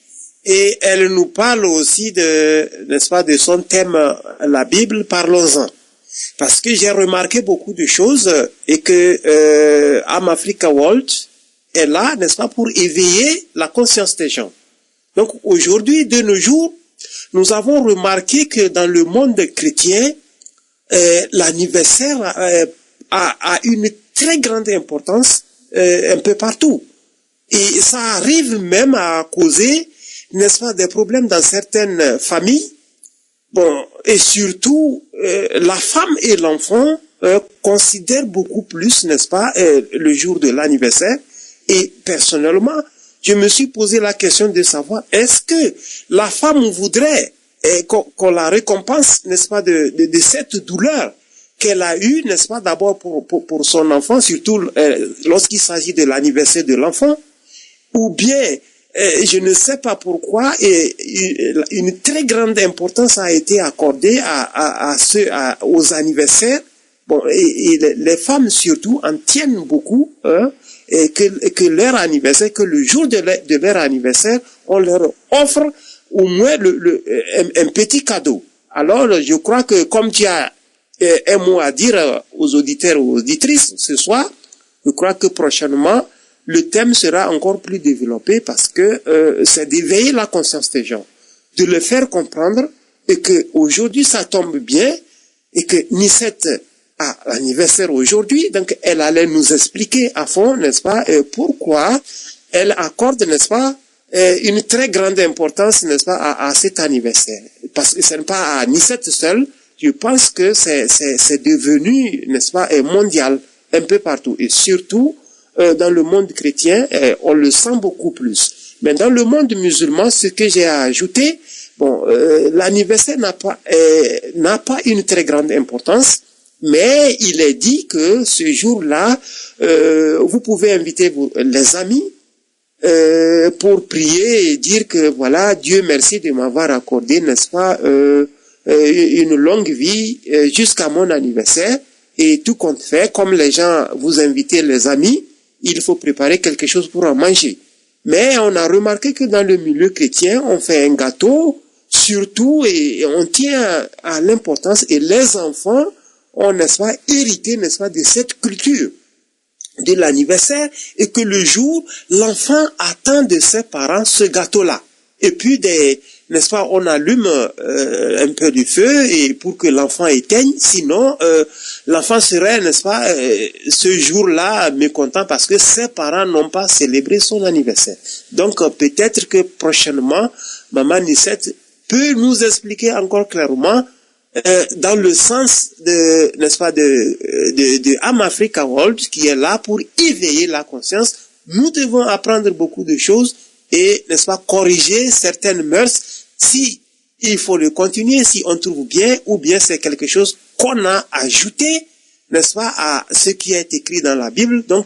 Et elle nous parle aussi n'est-ce pas, de son thème, la Bible, parlons-en. Parce que j'ai remarqué beaucoup de choses et que Am Africa World est là, n'est-ce pas, pour éveiller la conscience des gens. Donc aujourd'hui, de nos jours, nous avons remarqué que dans le monde chrétien, l'anniversaire a une très grande importance un peu partout. Et ça arrive même à causer, n'est-ce pas, des problèmes dans certaines familles. Bon, et surtout, la femme et l'enfant considèrent beaucoup plus, n'est-ce pas, le jour de l'anniversaire. Et personnellement, je me suis posé la question de savoir, est-ce que la femme voudrait qu'on la récompense, n'est-ce pas, de cette douleur qu'elle a eue, n'est-ce pas, d'abord pour son enfant, surtout lorsqu'il s'agit de l'anniversaire de l'enfant, ou bien, je ne sais pas pourquoi, une très grande importance a été accordée aux anniversaires. Bon, et les femmes surtout en tiennent beaucoup, hein, et que leur anniversaire, que le jour de leur anniversaire, on leur offre au moins un petit cadeau. Alors, je crois que comme tu as un mot à dire aux auditeurs ou aux auditrices ce soir, je crois que prochainement, le thème sera encore plus développé parce que c'est d'éveiller la conscience des gens, de le faire comprendre et que aujourd'hui ça tombe bien et que Nicette a l'anniversaire aujourd'hui, donc elle allait nous expliquer à fond, n'est-ce pas, pourquoi elle accorde, n'est-ce pas, une très grande importance, n'est-ce pas, à cet anniversaire. Parce que ce n'est pas à Nicette seule, je pense que c'est devenu, n'est-ce pas, mondial, un peu partout. Et surtout, dans le monde chrétien, on le sent beaucoup plus. Mais dans le monde musulman, ce que j'ai ajouté, bon, l'anniversaire n'a pas une très grande importance, mais il est dit que ce jour-là, vous pouvez inviter les amis pour prier et dire que voilà, Dieu merci de m'avoir accordé, n'est-ce pas, une longue vie jusqu'à mon anniversaire. Et tout compte fait, comme les gens vous invitez les amis, il faut préparer quelque chose pour en manger. Mais on a remarqué que dans le milieu chrétien, on fait un gâteau, surtout, et on tient à l'importance, et les enfants ont, n'est-ce pas, hérité, n'est-ce pas, de cette culture de l'anniversaire, et que le jour, l'enfant attend de ses parents ce gâteau-là. Et puis, n'est-ce pas, on allume un peu du feu et pour que l'enfant éteigne, sinon l'enfant serait, n'est-ce pas, ce jour-là mécontent parce que ses parents n'ont pas célébré son anniversaire. Donc peut-être que prochainement, Maman Nicette peut nous expliquer encore clairement dans le sens de, n'est-ce pas, de Am Africa World qui est là pour éveiller la conscience. Nous devons apprendre beaucoup de choses et, n'est-ce pas, corriger certaines mœurs si il faut le continuer, si on trouve bien, ou bien c'est quelque chose qu'on a ajouté, n'est-ce pas, à ce qui est écrit dans la Bible. Donc,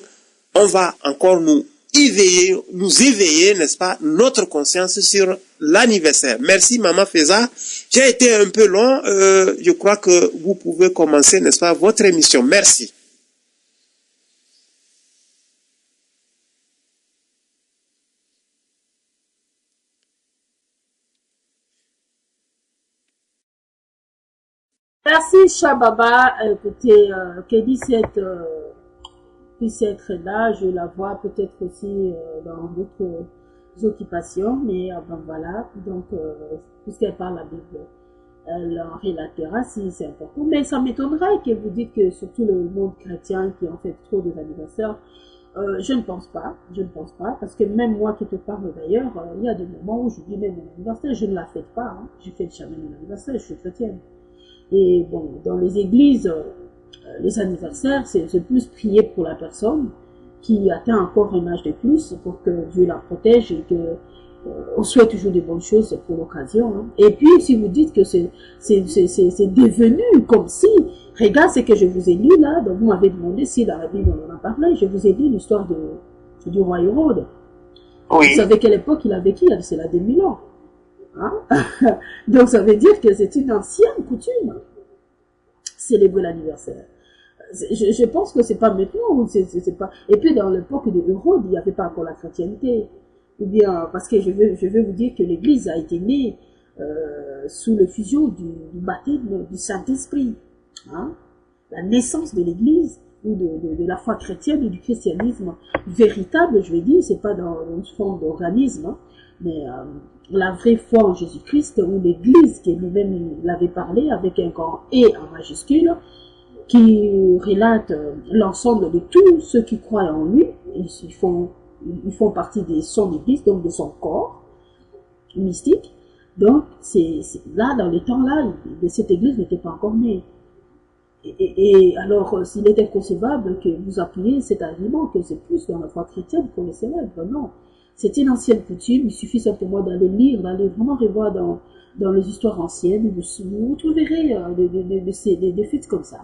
on va encore nous éveiller, n'est-ce pas, notre conscience sur l'anniversaire. Merci, Maman Feza. J'ai été un peu long. Je crois que vous pouvez commencer, n'est-ce pas, votre émission. Merci. Merci Shababa. Écoutez, K17 puisse être là, je la vois peut-être aussi dans d'autres occupations, mais bon voilà, donc puisqu'elle parle la Bible, elle en relatera si c'est important. Mais ça m'étonnerait que vous dites que surtout le monde chrétien qui en fait trop des anniversaires, je ne pense pas, parce que même moi qui te parle d'ailleurs, il y a des moments où je dis même mon anniversaire, je ne la fête pas, hein. Je fête jamais mon anniversaire, je suis chrétienne. Et bon, dans les églises, les anniversaires, c'est plus prier pour la personne qui atteint encore un âge de plus pour que Dieu la protège et que on souhaite toujours des bonnes choses pour l'occasion. Hein. Et puis, si vous dites que c'est devenu comme si, regarde ce que je vous ai lu là, donc vous m'avez demandé si dans la Bible on en a parlé, je vous ai dit l'histoire du roi Hérode. Oui. Vous savez quelle époque il a vécu, c'est la 2000 ans. Hein? Donc ça veut dire que c'est une ancienne coutume célébrer l'anniversaire. Je pense que c'est pas maintenant, c'est pas. Et puis dans l'époque de Hérode, il n'y avait pas encore la chrétienté. Ou bien parce que je veux vous dire que l'Église a été née sous le fusion du baptême du Saint-Esprit. Hein? La naissance de l'Église ou de la foi chrétienne ou du christianisme véritable, je veux dire, c'est pas dans une forme d'organisme, hein, mais la vraie foi en Jésus-Christ, ou l'Église qui lui-même l'avait parlé avec un grand « et » en majuscule, qui relate l'ensemble de tous ceux qui croient en lui, et ils font partie de son Église, donc de son corps mystique. Donc, c'est là, dans les temps-là, cette Église n'était pas encore née. Et alors, s'il est inconcevable que vous appuyez cet argument, que c'est plus dans la foi chrétienne qu'on le célèbre, non. C'est une ancienne coutume, il suffit simplement d'aller lire, d'aller vraiment revoir dans les histoires anciennes, vous trouverez des fêtes comme ça.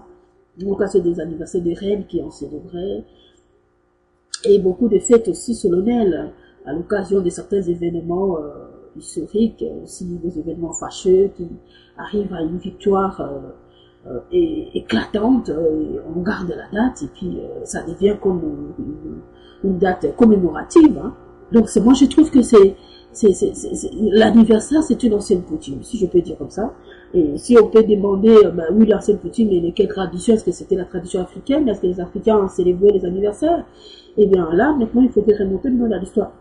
Donc là, c'est des anniversaires des reines qui en célébraient, et beaucoup de fêtes aussi solennelles, à l'occasion de certains événements historiques, aussi des événements fâcheux qui arrivent à une victoire éclatante, on garde la date, et puis ça devient comme une date commémorative, hein. Donc moi je trouve que l'anniversaire, c'est une ancienne coutume, si je peux dire comme ça. Et si on peut demander, oui, l'ancienne coutume, et quelle tradition, est-ce que c'était la tradition africaine, est-ce que les Africains ont célébré les anniversaires? Et bien là, maintenant, il faudrait remonter dans l'histoire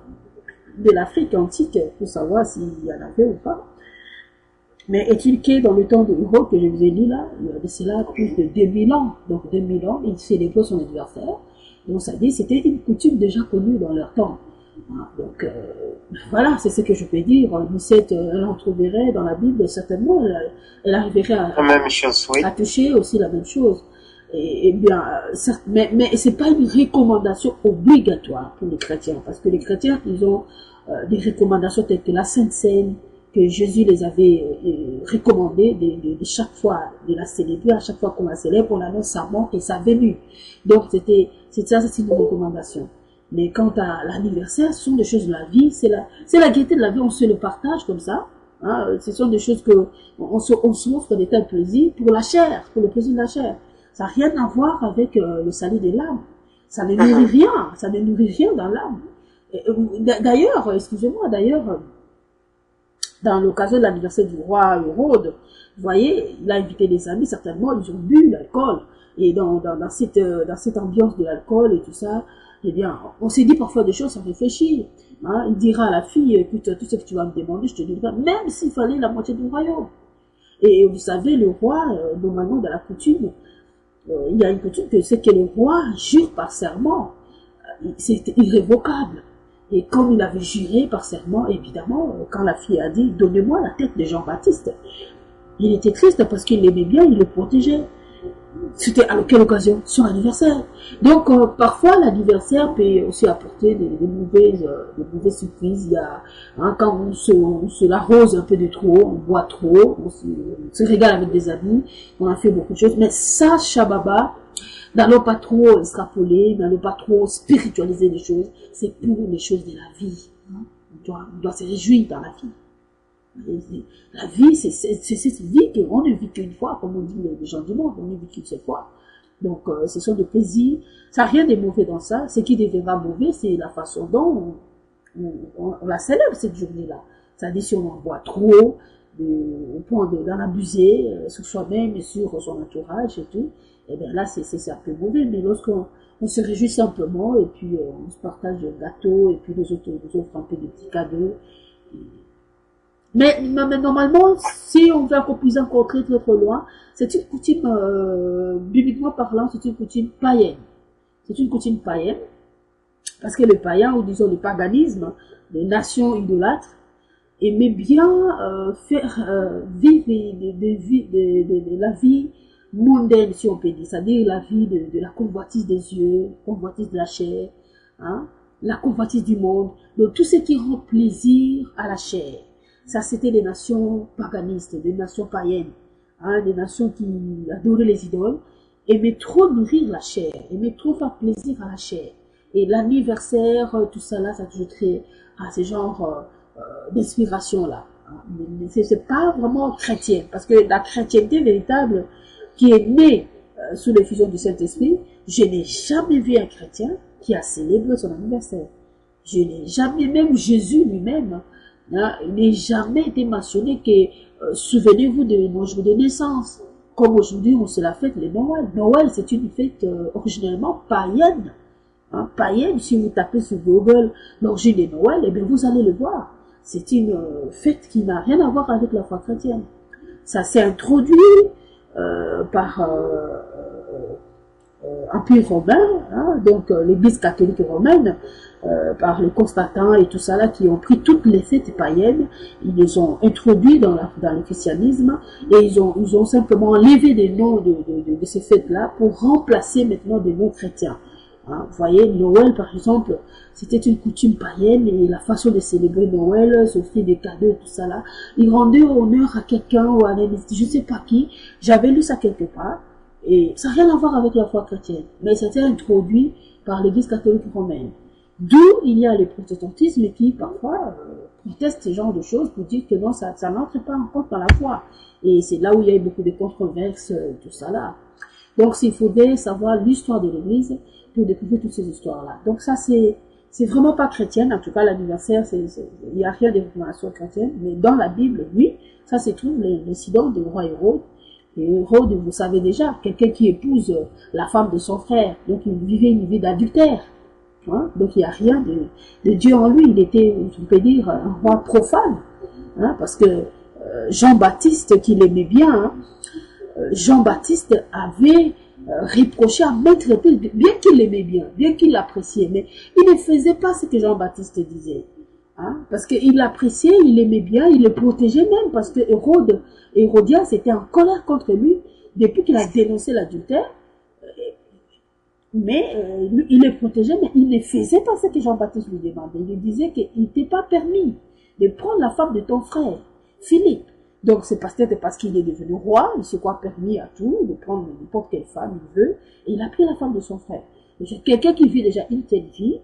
de l'Afrique antique pour savoir s'il y en avait ou pas. Mais est-il que dans le temps de Europe que je vous ai dit là, il y a de cela plus de 2000 ans, donc 2000 ans, ils célébraient son anniversaire. Donc ça dit, c'était une coutume déjà connue dans leur temps. Donc voilà, c'est ce que je peux dire. Nicette, elle en trouverait dans la Bible, certainement, elle arriverait La même chose, oui. à toucher aussi la même chose. Et bien, mais c'est pas une recommandation obligatoire pour les chrétiens, parce que les chrétiens, ils ont des recommandations telles que la Sainte Seine, que Jésus les avait recommandées de chaque fois de la célébrer, à chaque fois qu'on la célèbre, on annonce sa mort et sa venue. Donc c'est une recommandation. Mais quant à l'anniversaire, ce sont des choses de la vie, c'est la gaieté de la vie, on se le partage comme ça. Hein, ce sont des choses que on s'offre des tels plaisirs pour la chair, pour le plaisir de la chair. Ça n'a rien à voir avec le salut de l'âme. Ça ne nourrit rien dans l'âme. D'ailleurs, excusez-moi, dans l'occasion de l'anniversaire du roi Hérode, vous voyez, il a invité des amis, certainement, ils ont bu l'alcool. Et dans cette ambiance de l'alcool et tout ça, eh bien, on s'est dit parfois des choses sans réfléchir. Hein. Il dira à la fille, écoute, tout ce que tu vas me demander, je te dirai, même s'il fallait la moitié du royaume. Et vous savez, le roi, normalement, dans la coutume, il y a une coutume que c'est que le roi jure par serment. C'est irrévocable. Et comme il avait juré par serment, évidemment, quand la fille a dit, donnez-moi la tête de Jean-Baptiste, il était triste parce qu'il l'aimait bien, il le protégeait. C'était à quelle occasion? Son anniversaire. Donc, parfois, l'anniversaire peut aussi apporter des mauvaises surprises. Il y a, hein, quand on se l'arrose un peu de trop, on boit trop, on se régale avec des amis, on a fait beaucoup de choses. Mais ça, Shababa, n'allons pas trop extrapoler, n'allons pas trop spiritualiser les choses. C'est pour les choses de la vie. Hein. On doit se réjouir dans la vie. La vie, c'est cette vie qu'on ne vit qu'une fois, comme on dit les gens du monde, on ne vit qu'une seule fois. Donc, ce sont des plaisirs. Ça n'a rien de mauvais dans ça. Ce qui deviendra mauvais, c'est la façon dont on la célèbre cette journée-là. C'est-à-dire si on en boit trop, au point d'en abuser sur soi-même et sur son entourage et tout, et bien là, c'est un peu mauvais. Mais lorsqu'on se réjouit simplement, et puis on se partage un gâteau, et puis les autres nous offrent un peu de petits cadeaux. Mais normalement, si on veut accomplir encore très loin, c'est une coutume, bibliquement parlant, c'est une coutume païenne. C'est une coutume païenne, parce que le païen, ou disons le paganisme, les nations idolâtres, aimaient bien faire vivre la vie mondaine, si on peut dire, c'est-à-dire la vie de la convoitise des yeux, convoitise de la chair, hein, la convoitise du monde, donc tout ce qui rend plaisir à la chair. Ça, c'était des nations paganistes, des nations païennes, hein, des nations qui adoraient les idoles, aimaient trop nourrir la chair, aimaient trop faire plaisir à la chair. Et l'anniversaire, tout ça là, ça a toujours créé ce genre d'inspiration-là. Hein. Mais c'est pas vraiment chrétien, parce que la chrétienté véritable, qui est née sous l'effusion du Saint-Esprit, je n'ai jamais vu un chrétien qui a célébré son anniversaire. Je n'ai jamais, même Jésus lui-même, hein, il n'est jamais été mentionné que souvenez-vous de mon jour de naissance. Comme aujourd'hui, on se la fête le Noël. Noël, c'est une fête originellement païenne. Hein, païenne, si vous tapez sur Google l'origine de Noël, eh bien vous allez le voir. C'est une fête qui n'a rien à voir avec la foi chrétienne. Ça s'est introduit par Empire romain, hein, donc l'Église catholique romaine, par les Constantins et tout ça là, qui ont pris toutes les fêtes païennes, ils les ont introduits dans le christianisme et ils ont simplement enlevé des noms de ces fêtes-là pour remplacer maintenant des noms chrétiens. Hein, vous voyez, Noël par exemple, c'était une coutume païenne et la façon de célébrer Noël, s'offrir des cadeaux et tout ça là, ils rendaient honneur à quelqu'un ou à un je sais pas qui, j'avais lu ça quelque part. Et ça n'a rien à voir avec la foi chrétienne, mais c'était introduit par l'Église catholique romaine. D'où il y a le protestantisme qui parfois proteste ce genre de choses pour dire que non, ça n'entre pas en compte dans la foi. Et c'est là où il y a eu beaucoup de controverses, tout ça là. Donc il faudrait savoir l'histoire de l'Église pour découvrir toutes ces histoires-là. Donc ça c'est vraiment pas chrétien, en tout cas l'anniversaire, il n'y a rien de recommandations chrétiennes, mais dans la Bible, oui, ça se trouve l'incident du roi Hérode. Et Hérode, vous savez déjà, quelqu'un qui épouse la femme de son frère, donc il vivait une vie d'adultère. Hein? Donc il n'y a rien de Dieu en lui, il était, on peut dire, un roi profane. Hein? Parce que Jean-Baptiste, qu'il aimait bien, hein, Jean-Baptiste avait reproché à maintes reprises, bien qu'il l'aimait bien, bien qu'il l'appréciait, mais il ne faisait pas ce que Jean-Baptiste disait. Hein? Parce qu'il l'appréciait, il l'aimait bien, il le protégeait même, parce que Hérodias était en colère contre lui depuis qu'il a dénoncé l'adultère, mais il le protégeait, mais il ne faisait pas ce que Jean-Baptiste lui demandait. Il lui disait qu'il n'était pas permis de prendre la femme de ton frère, Philippe. Donc c'est peut-être parce qu'il est devenu roi, il se croit permis à tout, de prendre n'importe quelle femme il veut, et il a pris la femme de son frère. Quelqu'un qui vit déjà une telle vie,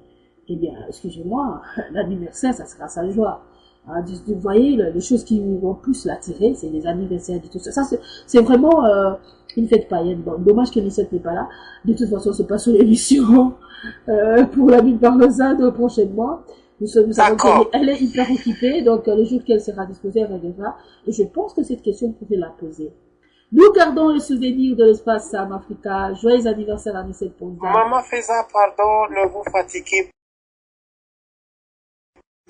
eh bien, excusez-moi, l'anniversaire, ça sera sa joie. Hein, vous voyez, les choses qui vont plus l'attirer, c'est les anniversaires et tout ça. Ça c'est vraiment une fête païenne. Bon, dommage que Nicette n'est pas là. De toute façon, c'est pas sur l'émission pour la Bible parlezade prochainement. Nous savons qu'elle est hyper occupée, donc le jour qu'elle sera disposée, elle reviendra. Et je pense que cette question, vous pouvez la poser. Nous gardons le souvenir de l'espace Sam Africa. Joyeux anniversaire à Nicette Ponza. Maman Feza, pardon, ne vous fatiguez pas.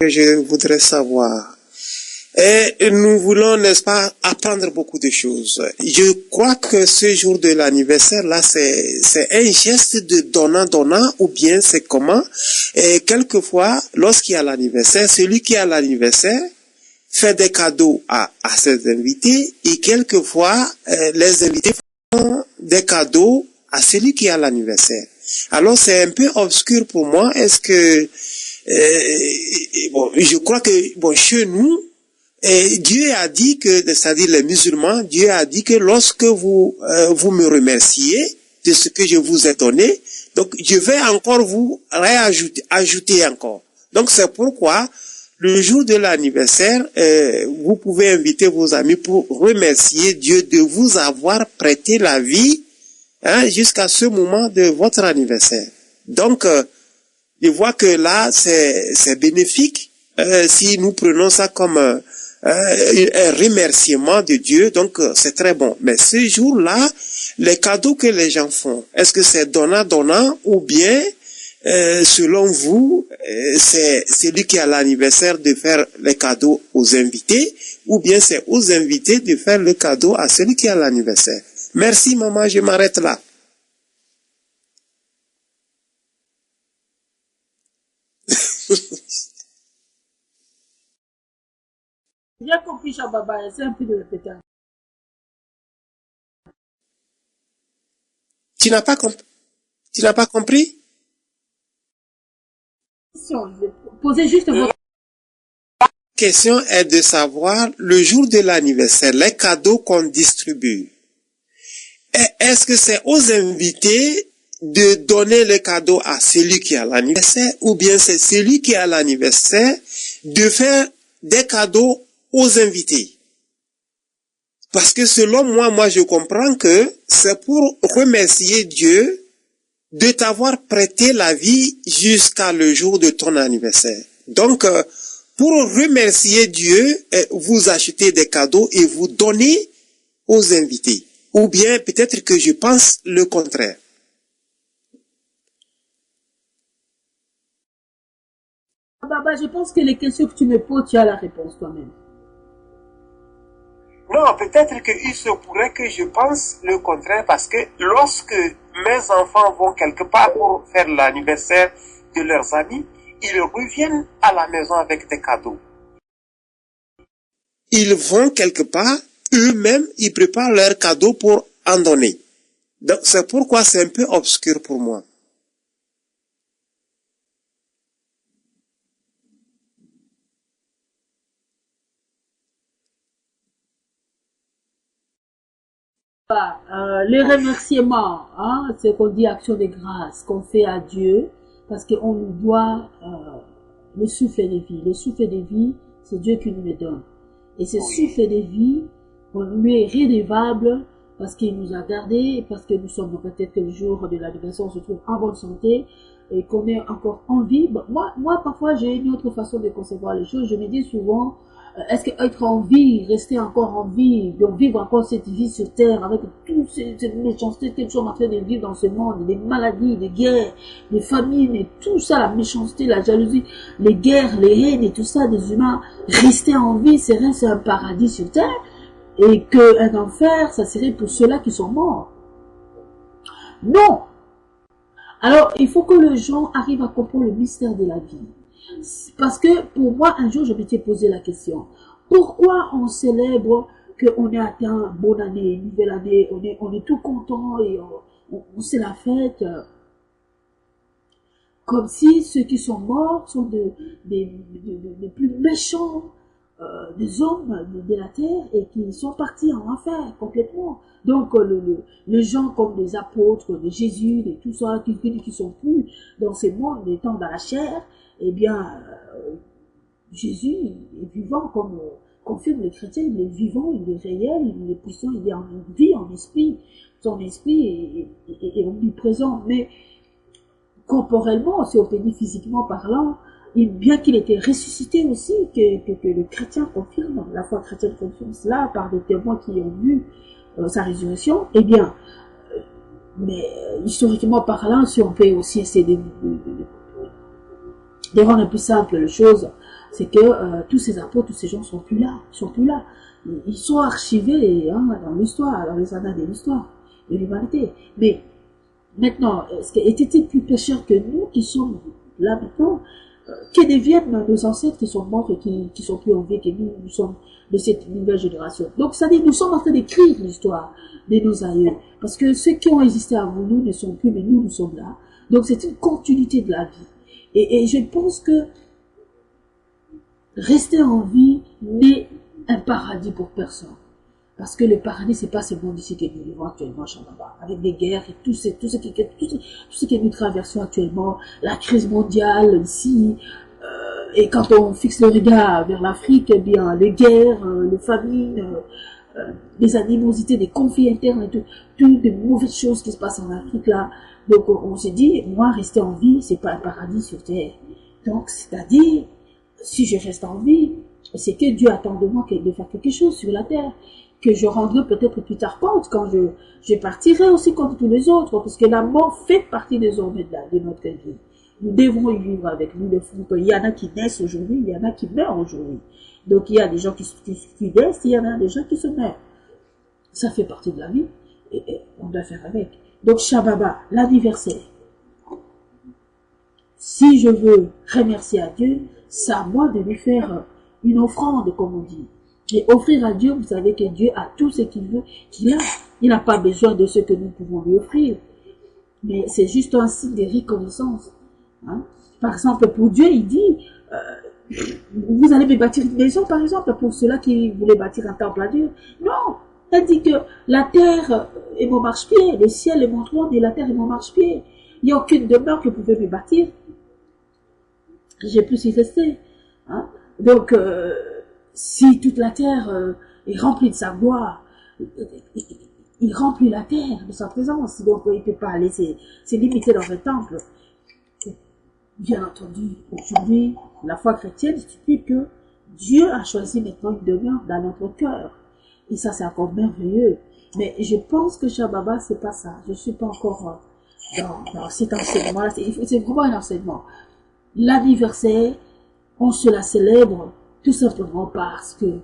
Je voudrais savoir. Et nous voulons, n'est-ce pas, apprendre beaucoup de choses. Je crois que ce jour de l'anniversaire, là, c'est un geste de donnant, ou bien c'est comment. Et quelquefois, lorsqu'il y a l'anniversaire, celui qui a l'anniversaire fait des cadeaux à ses invités, et quelquefois, les invités font des cadeaux à celui qui a l'anniversaire. Alors, c'est un peu obscur pour moi. Est-ce que, bon, je crois que, bon, chez nous, Dieu a dit que, c'est-à-dire les musulmans, Dieu a dit que lorsque vous me remerciez de ce que je vous ai donné, donc je vais encore vous ajouter encore. Donc c'est pourquoi le jour de l'anniversaire, vous pouvez inviter vos amis pour remercier Dieu de vous avoir prêté la vie, hein, jusqu'à ce moment de votre anniversaire. Donc je vois que là c'est bénéfique si nous prenons ça comme un remerciement de Dieu, donc c'est très bon. Mais ce jour-là, les cadeaux que les gens font, est-ce que c'est donnant ou bien, selon vous, c'est celui qui a l'anniversaire de faire les cadeaux aux invités, ou bien c'est aux invités de faire le cadeau à celui qui a l'anniversaire? Merci maman, je m'arrête là. Bien compris, Chababa, c'est un peu de répéter. Tu n'as pas compris? Je vais poser juste votre question est de savoir le jour de l'anniversaire, les cadeaux qu'on distribue. Est-ce que c'est aux invités de donner les cadeaux à celui qui a l'anniversaire, ou bien c'est celui qui a l'anniversaire de faire des cadeaux aux invités? Parce que selon moi je comprends que c'est pour remercier Dieu de t'avoir prêté la vie jusqu'à le jour de ton anniversaire. Donc, pour remercier Dieu, vous achetez des cadeaux et vous donnez aux invités. Ou bien peut-être que je pense le contraire. Baba, je pense que les questions que tu me poses, tu as la réponse toi-même. Non, peut-être qu'il se pourrait que je pense le contraire parce que lorsque mes enfants vont quelque part pour faire l'anniversaire de leurs amis, ils reviennent à la maison avec des cadeaux. Ils vont quelque part, eux-mêmes, ils préparent leurs cadeaux pour en donner. Donc, c'est pourquoi c'est un peu obscur pour moi. Les remerciements, hein, c'est qu'on dit action de grâce qu'on fait à Dieu parce qu'on nous doit le souffle de vie. Le souffle de vie, c'est Dieu qui nous le donne. Et ce souffle de vie, on lui est redevable parce qu'il nous a gardés, parce que nous sommes peut-être que le jour de l'anniversaire, on se trouve en bonne santé et qu'on est encore en vie. Bon, moi, parfois, j'ai une autre façon de concevoir les choses. Je me dis souvent, est-ce qu'être en vie, rester encore en vie, donc vivre encore cette vie sur terre avec toutes ces méchancetés que nous sommes en train de vivre dans ce monde, des maladies, des guerres, des famines, et tout ça, la méchanceté, la jalousie, les guerres, les haines et tout ça des humains, rester en vie serait un paradis sur terre et qu'un enfer, ça serait pour ceux-là qui sont morts. Non! Alors, il faut que les gens arrivent à comprendre le mystère de la vie. Parce que pour moi, un jour, je m'étais posé la question. Pourquoi on célèbre qu'on a atteint bonne année, nouvelle année, on est tout content et on sait la fête, comme si ceux qui sont morts sont des plus méchants des hommes de la terre et qui sont partis en enfer complètement. Donc les gens comme les apôtres de Jésus et tout ça, qui sont plus dans ces mondes, étant dans la chair, eh bien, Jésus est vivant comme confirme les chrétiens, il est vivant, il est réel, il est puissant, il est en vie, en esprit. Son esprit est omniprésent, mais corporellement, si on peut dire physiquement parlant, bien qu'il était ressuscité aussi, que le chrétien confirme, la foi chrétienne confirme cela par des témoins qui ont vu sa résurrection, eh bien, mais historiquement parlant, si on peut aussi essayer de rendre un peu simple les choses, c'est que tous ces apôtres, tous ces gens sont plus là, Ils sont archivés dans l'histoire, dans les annales de l'histoire de l'humanité. Mais maintenant, était-il plus pécheurs que nous qui sommes là maintenant? Que deviennent nos ancêtres qui sont morts et qui sont plus en vie que nous sommes de cette nouvelle génération? Donc, ça dit, nous sommes en train d'écrire l'histoire de nos aïeux. Parce que ceux qui ont existé avant nous ne sont plus, mais nous sommes là. Donc, c'est une continuité de la vie. Et je pense que rester en vie n'est un paradis pour personne. Parce que le paradis, c'est pas ce monde ici que nous vivons actuellement, avec des guerres et tout ce que nous traversons actuellement, la crise mondiale ici, et quand on fixe le regard vers l'Afrique, eh bien, les guerres, les famines, les animosités, des conflits internes, et toutes les mauvaises choses qui se passent en Afrique là. Donc on se dit, moi, rester en vie, c'est pas un paradis sur terre. Donc, c'est-à-dire, si je reste en vie, c'est que Dieu attend de moi de faire quelque chose sur la terre, que je rendrai peut-être plus tard compte quand je partirai aussi comme tous les autres, parce que la mort fait partie désormais de notre vie. Nous devons y vivre avec nous, les fruits. Il y en a qui naissent aujourd'hui, il y en a qui meurent aujourd'hui. Donc il y a des gens qui naissent, il y en a des gens qui se meurent. Ça fait partie de la vie et on doit faire avec. Donc Shababa, l'anniversaire. Si je veux remercier à Dieu, c'est à moi de lui faire une offrande, comme on dit. Et offrir à Dieu, vous savez que Dieu a tout ce qu'il veut, qu'il a. Il n'a pas besoin de ce que nous pouvons lui offrir. Mais c'est juste un signe de reconnaissance. Hein? Par exemple, pour Dieu, il dit, vous allez me bâtir une maison, par exemple, pour ceux-là qui voulaient bâtir un temple à Dieu. Non, il dit que la terre est mon marchepied, le ciel est mon trône et la terre est mon marchepied. Il n'y a aucune demeure que vous pouvez me bâtir. J'ai pu y rester. Hein? Donc, si toute la terre est remplie de sa gloire, il remplit la terre de sa présence. Donc, il ne peut pas aller se limiter dans un temple. Bien entendu, aujourd'hui, la foi chrétienne stipule que Dieu a choisi maintenant une demeure dans notre cœur. Et ça, c'est encore merveilleux. Mais je pense que Shababa, c'est pas ça. Je ne suis pas encore dans cet enseignement-là. C'est vraiment un enseignement. L'anniversaire, on se la célèbre tout simplement parce que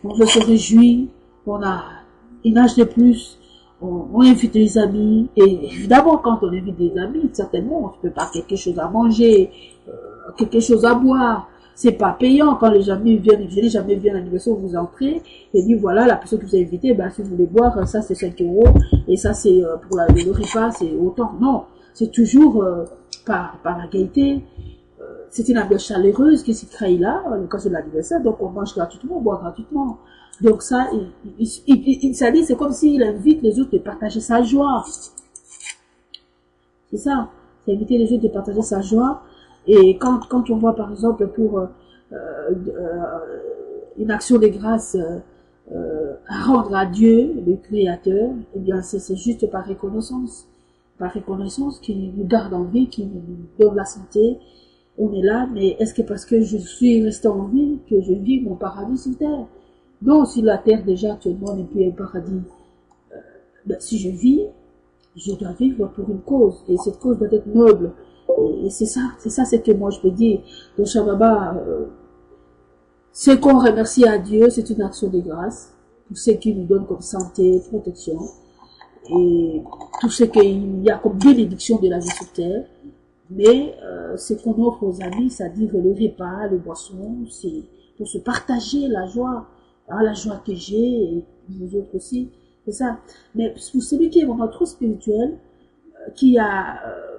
on veut se réjouir, on a un âge de plus, on invite les amis, et évidemment, quand on invite des amis, certainement, on ne peut pas quelque chose à manger, quelque chose à boire. C'est pas payant quand les amis viennent, je n'ai jamais vu à l'anniversaire où vous entrez, et dit voilà, la personne que vous avez invitée, ben, si vous voulez boire, ça c'est 5 euros, et ça c'est pour le repas, c'est autant. Non, c'est toujours par la gaieté. C'est une ambiance chaleureuse qui s'y crée là, à l'occasion de l'anniversaire, donc on mange gratuitement, on boit gratuitement. Donc ça, ça dit, c'est comme s'il invite les autres de partager sa joie. C'est ça, c'est inviter les autres de partager sa joie. Et quand on voit par exemple pour une action de grâce à rendre à Dieu, le Créateur, eh bien c'est juste par reconnaissance qui nous garde en vie, qui nous donne la santé. On est là, mais est-ce que parce que je suis resté en vie que je vis mon paradis sur terre? Non, si la terre déjà actuellement n'est plus un paradis, ben, si je vis, je dois vivre pour une cause, et cette cause doit être noble. Et c'est ça ce que moi je peux dire. Donc Shababa, ce qu'on remercie à Dieu, c'est une action de grâce pour ce qu'il nous donne comme santé, protection, et tout ce qu'il y a comme bénédiction de la vie sur terre. Mais ce qu'on offre aux amis, c'est-à-dire le repas, le boisson, c'est pour se partager la joie, hein, la joie que j'ai, et vous autres aussi, c'est ça. Mais pour celui qui est vraiment trop spirituel, qui a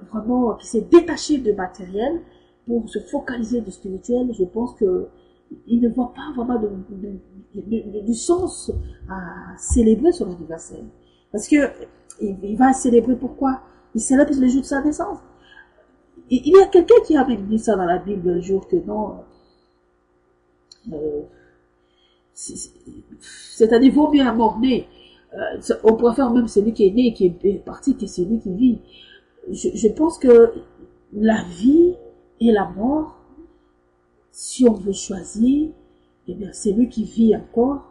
vraiment, qui s'est détaché de matériel pour se focaliser du spirituel, je pense que il ne voit pas vraiment du sens à célébrer son anniversaire. Parce que il va célébrer pourquoi? Il célèbre le jour de sa naissance. Il y a quelqu'un qui a même dit ça dans la Bible un jour, que non, c'est-à-dire, vaut mieux un mort-né. On préfère même celui qui est né, qui est parti, que celui qui vit. Je pense que la vie et la mort, si on veut choisir, eh bien, celui qui vit encore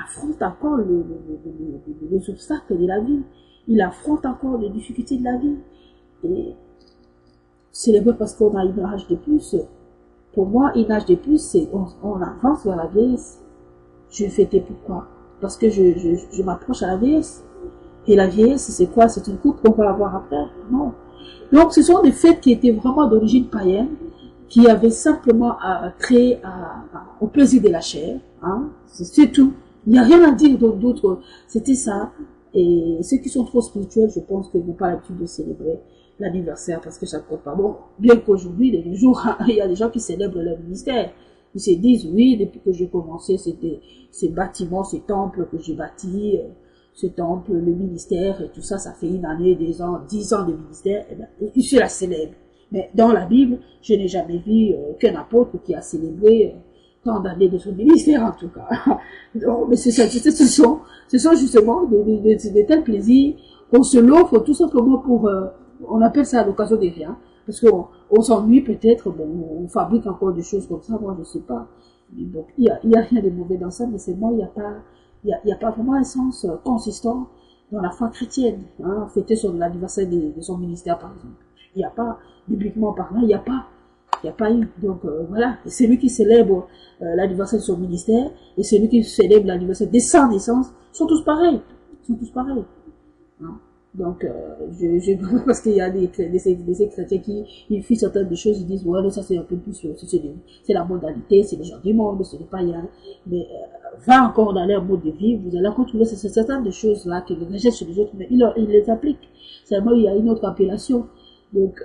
affronte encore les obstacles de la vie. Il affronte encore les difficultés de la vie. Et célébrer parce qu'on a une âge de plus. Pour moi, une âge de plus, c'est on avance vers la vieillesse. Je fêtais pourquoi? Parce que je m'approche à la vieillesse. Et la vieillesse, c'est quoi? C'est une coupe qu'on va avoir après? Non. Donc, ce sont des fêtes qui étaient vraiment d'origine païenne, qui avaient simplement créé au plaisir de la chair. Hein? C'est tout. Il n'y a rien à dire d'autre. C'était ça. Et ceux qui sont trop spirituels, je pense qu'ils n'ont pas l'habitude de célébrer l'anniversaire parce que ça ne compte pas. Bon, bien qu'aujourd'hui, de nos jours, il y a des gens qui célèbrent leur ministère. Ils se disent, oui, depuis que j'ai commencé, c'était ces bâtiments, ces temples que j'ai bâtis, ce temple, le ministère et tout ça, ça fait une année, 2 ans, 10 ans de ministère, et bien, je la célèbre. Mais dans la Bible, je n'ai jamais vu qu'un apôtre qui a célébré tant d'années de son ministère, en tout cas. Donc, mais ce sont justement de tels plaisirs qu'on se l'offre tout simplement pour, on appelle ça à l'occasion des rien, parce qu'on s'ennuie peut-être, bon, on fabrique encore des choses comme ça, moi je sais pas. Donc, il y a rien de mauvais dans ça, mais c'est moi, il n'y a pas vraiment un sens consistant dans la foi chrétienne, hein, fêter l'anniversaire de son ministère, par exemple. Il n'y a pas, bibliquement parlant, il n'y a pas eu. Donc, voilà. Et celui qui célèbre l'anniversaire de son ministère et celui qui célèbre l'anniversaire de sa naissance sont tous pareils. Hein. Donc, parce qu'il y a des chrétiens qui, ils font certaines choses, ils disent, ouais, ça c'est un peu plus, c'est la modalité, c'est les gens du monde, c'est les païens. Mais, va encore dans leur mode de vie, vous allez encore trouver certaines choses là qui rejettent sur les autres, mais ils les appliquent. Seulement, il y a une autre appellation. Donc,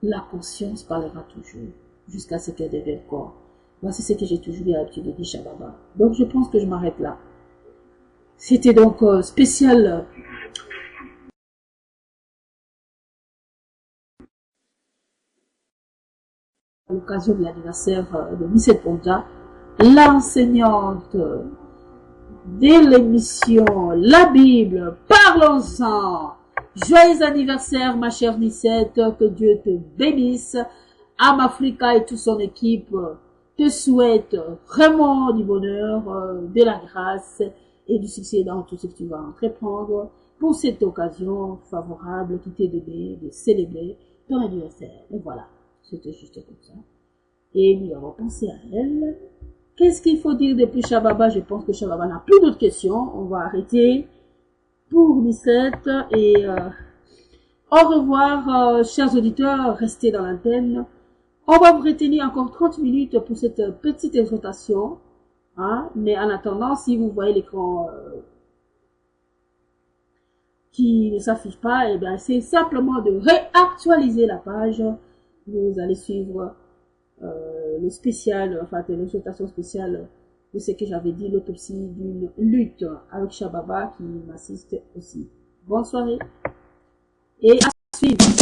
la conscience parlera toujours, jusqu'à ce qu'elle devienne corps. Voici ce que j'ai toujours eu l'habitude de dire, Shababa. Donc, je pense que je m'arrête là. C'était donc spécial. À l'occasion de l'anniversaire de Miss Ponja, l'enseignante de l'émission La Bible, parlons-en. Joyeux anniversaire, ma chère Nicette, que Dieu te bénisse. Amafrica et toute son équipe te souhaitent vraiment du bonheur, de la grâce et du succès dans tout ce que tu vas entreprendre pour cette occasion favorable qui t'est donnée de célébrer ton anniversaire. Et voilà, c'était juste comme ça. Et nous avons pensé à elle Qu'est-ce qu'il faut dire de plus, Shababa? Je pense que Shababa n'a plus d'autres questions. On va arrêter pour 17 et au revoir, chers auditeurs. Restez dans l'antenne. On va vous retenir encore 30 minutes pour cette petite exhortation. Hein? Mais en attendant, si vous voyez l'écran qui ne s'affiche pas, eh bien, c'est simplement de réactualiser la page. Vous allez suivre le spécial, enfin, l'exhortation spéciale de ce que j'avais dit, l'autopsie d'une lutte avec Shababa qui m'assiste aussi. Bonne soirée et à suivre.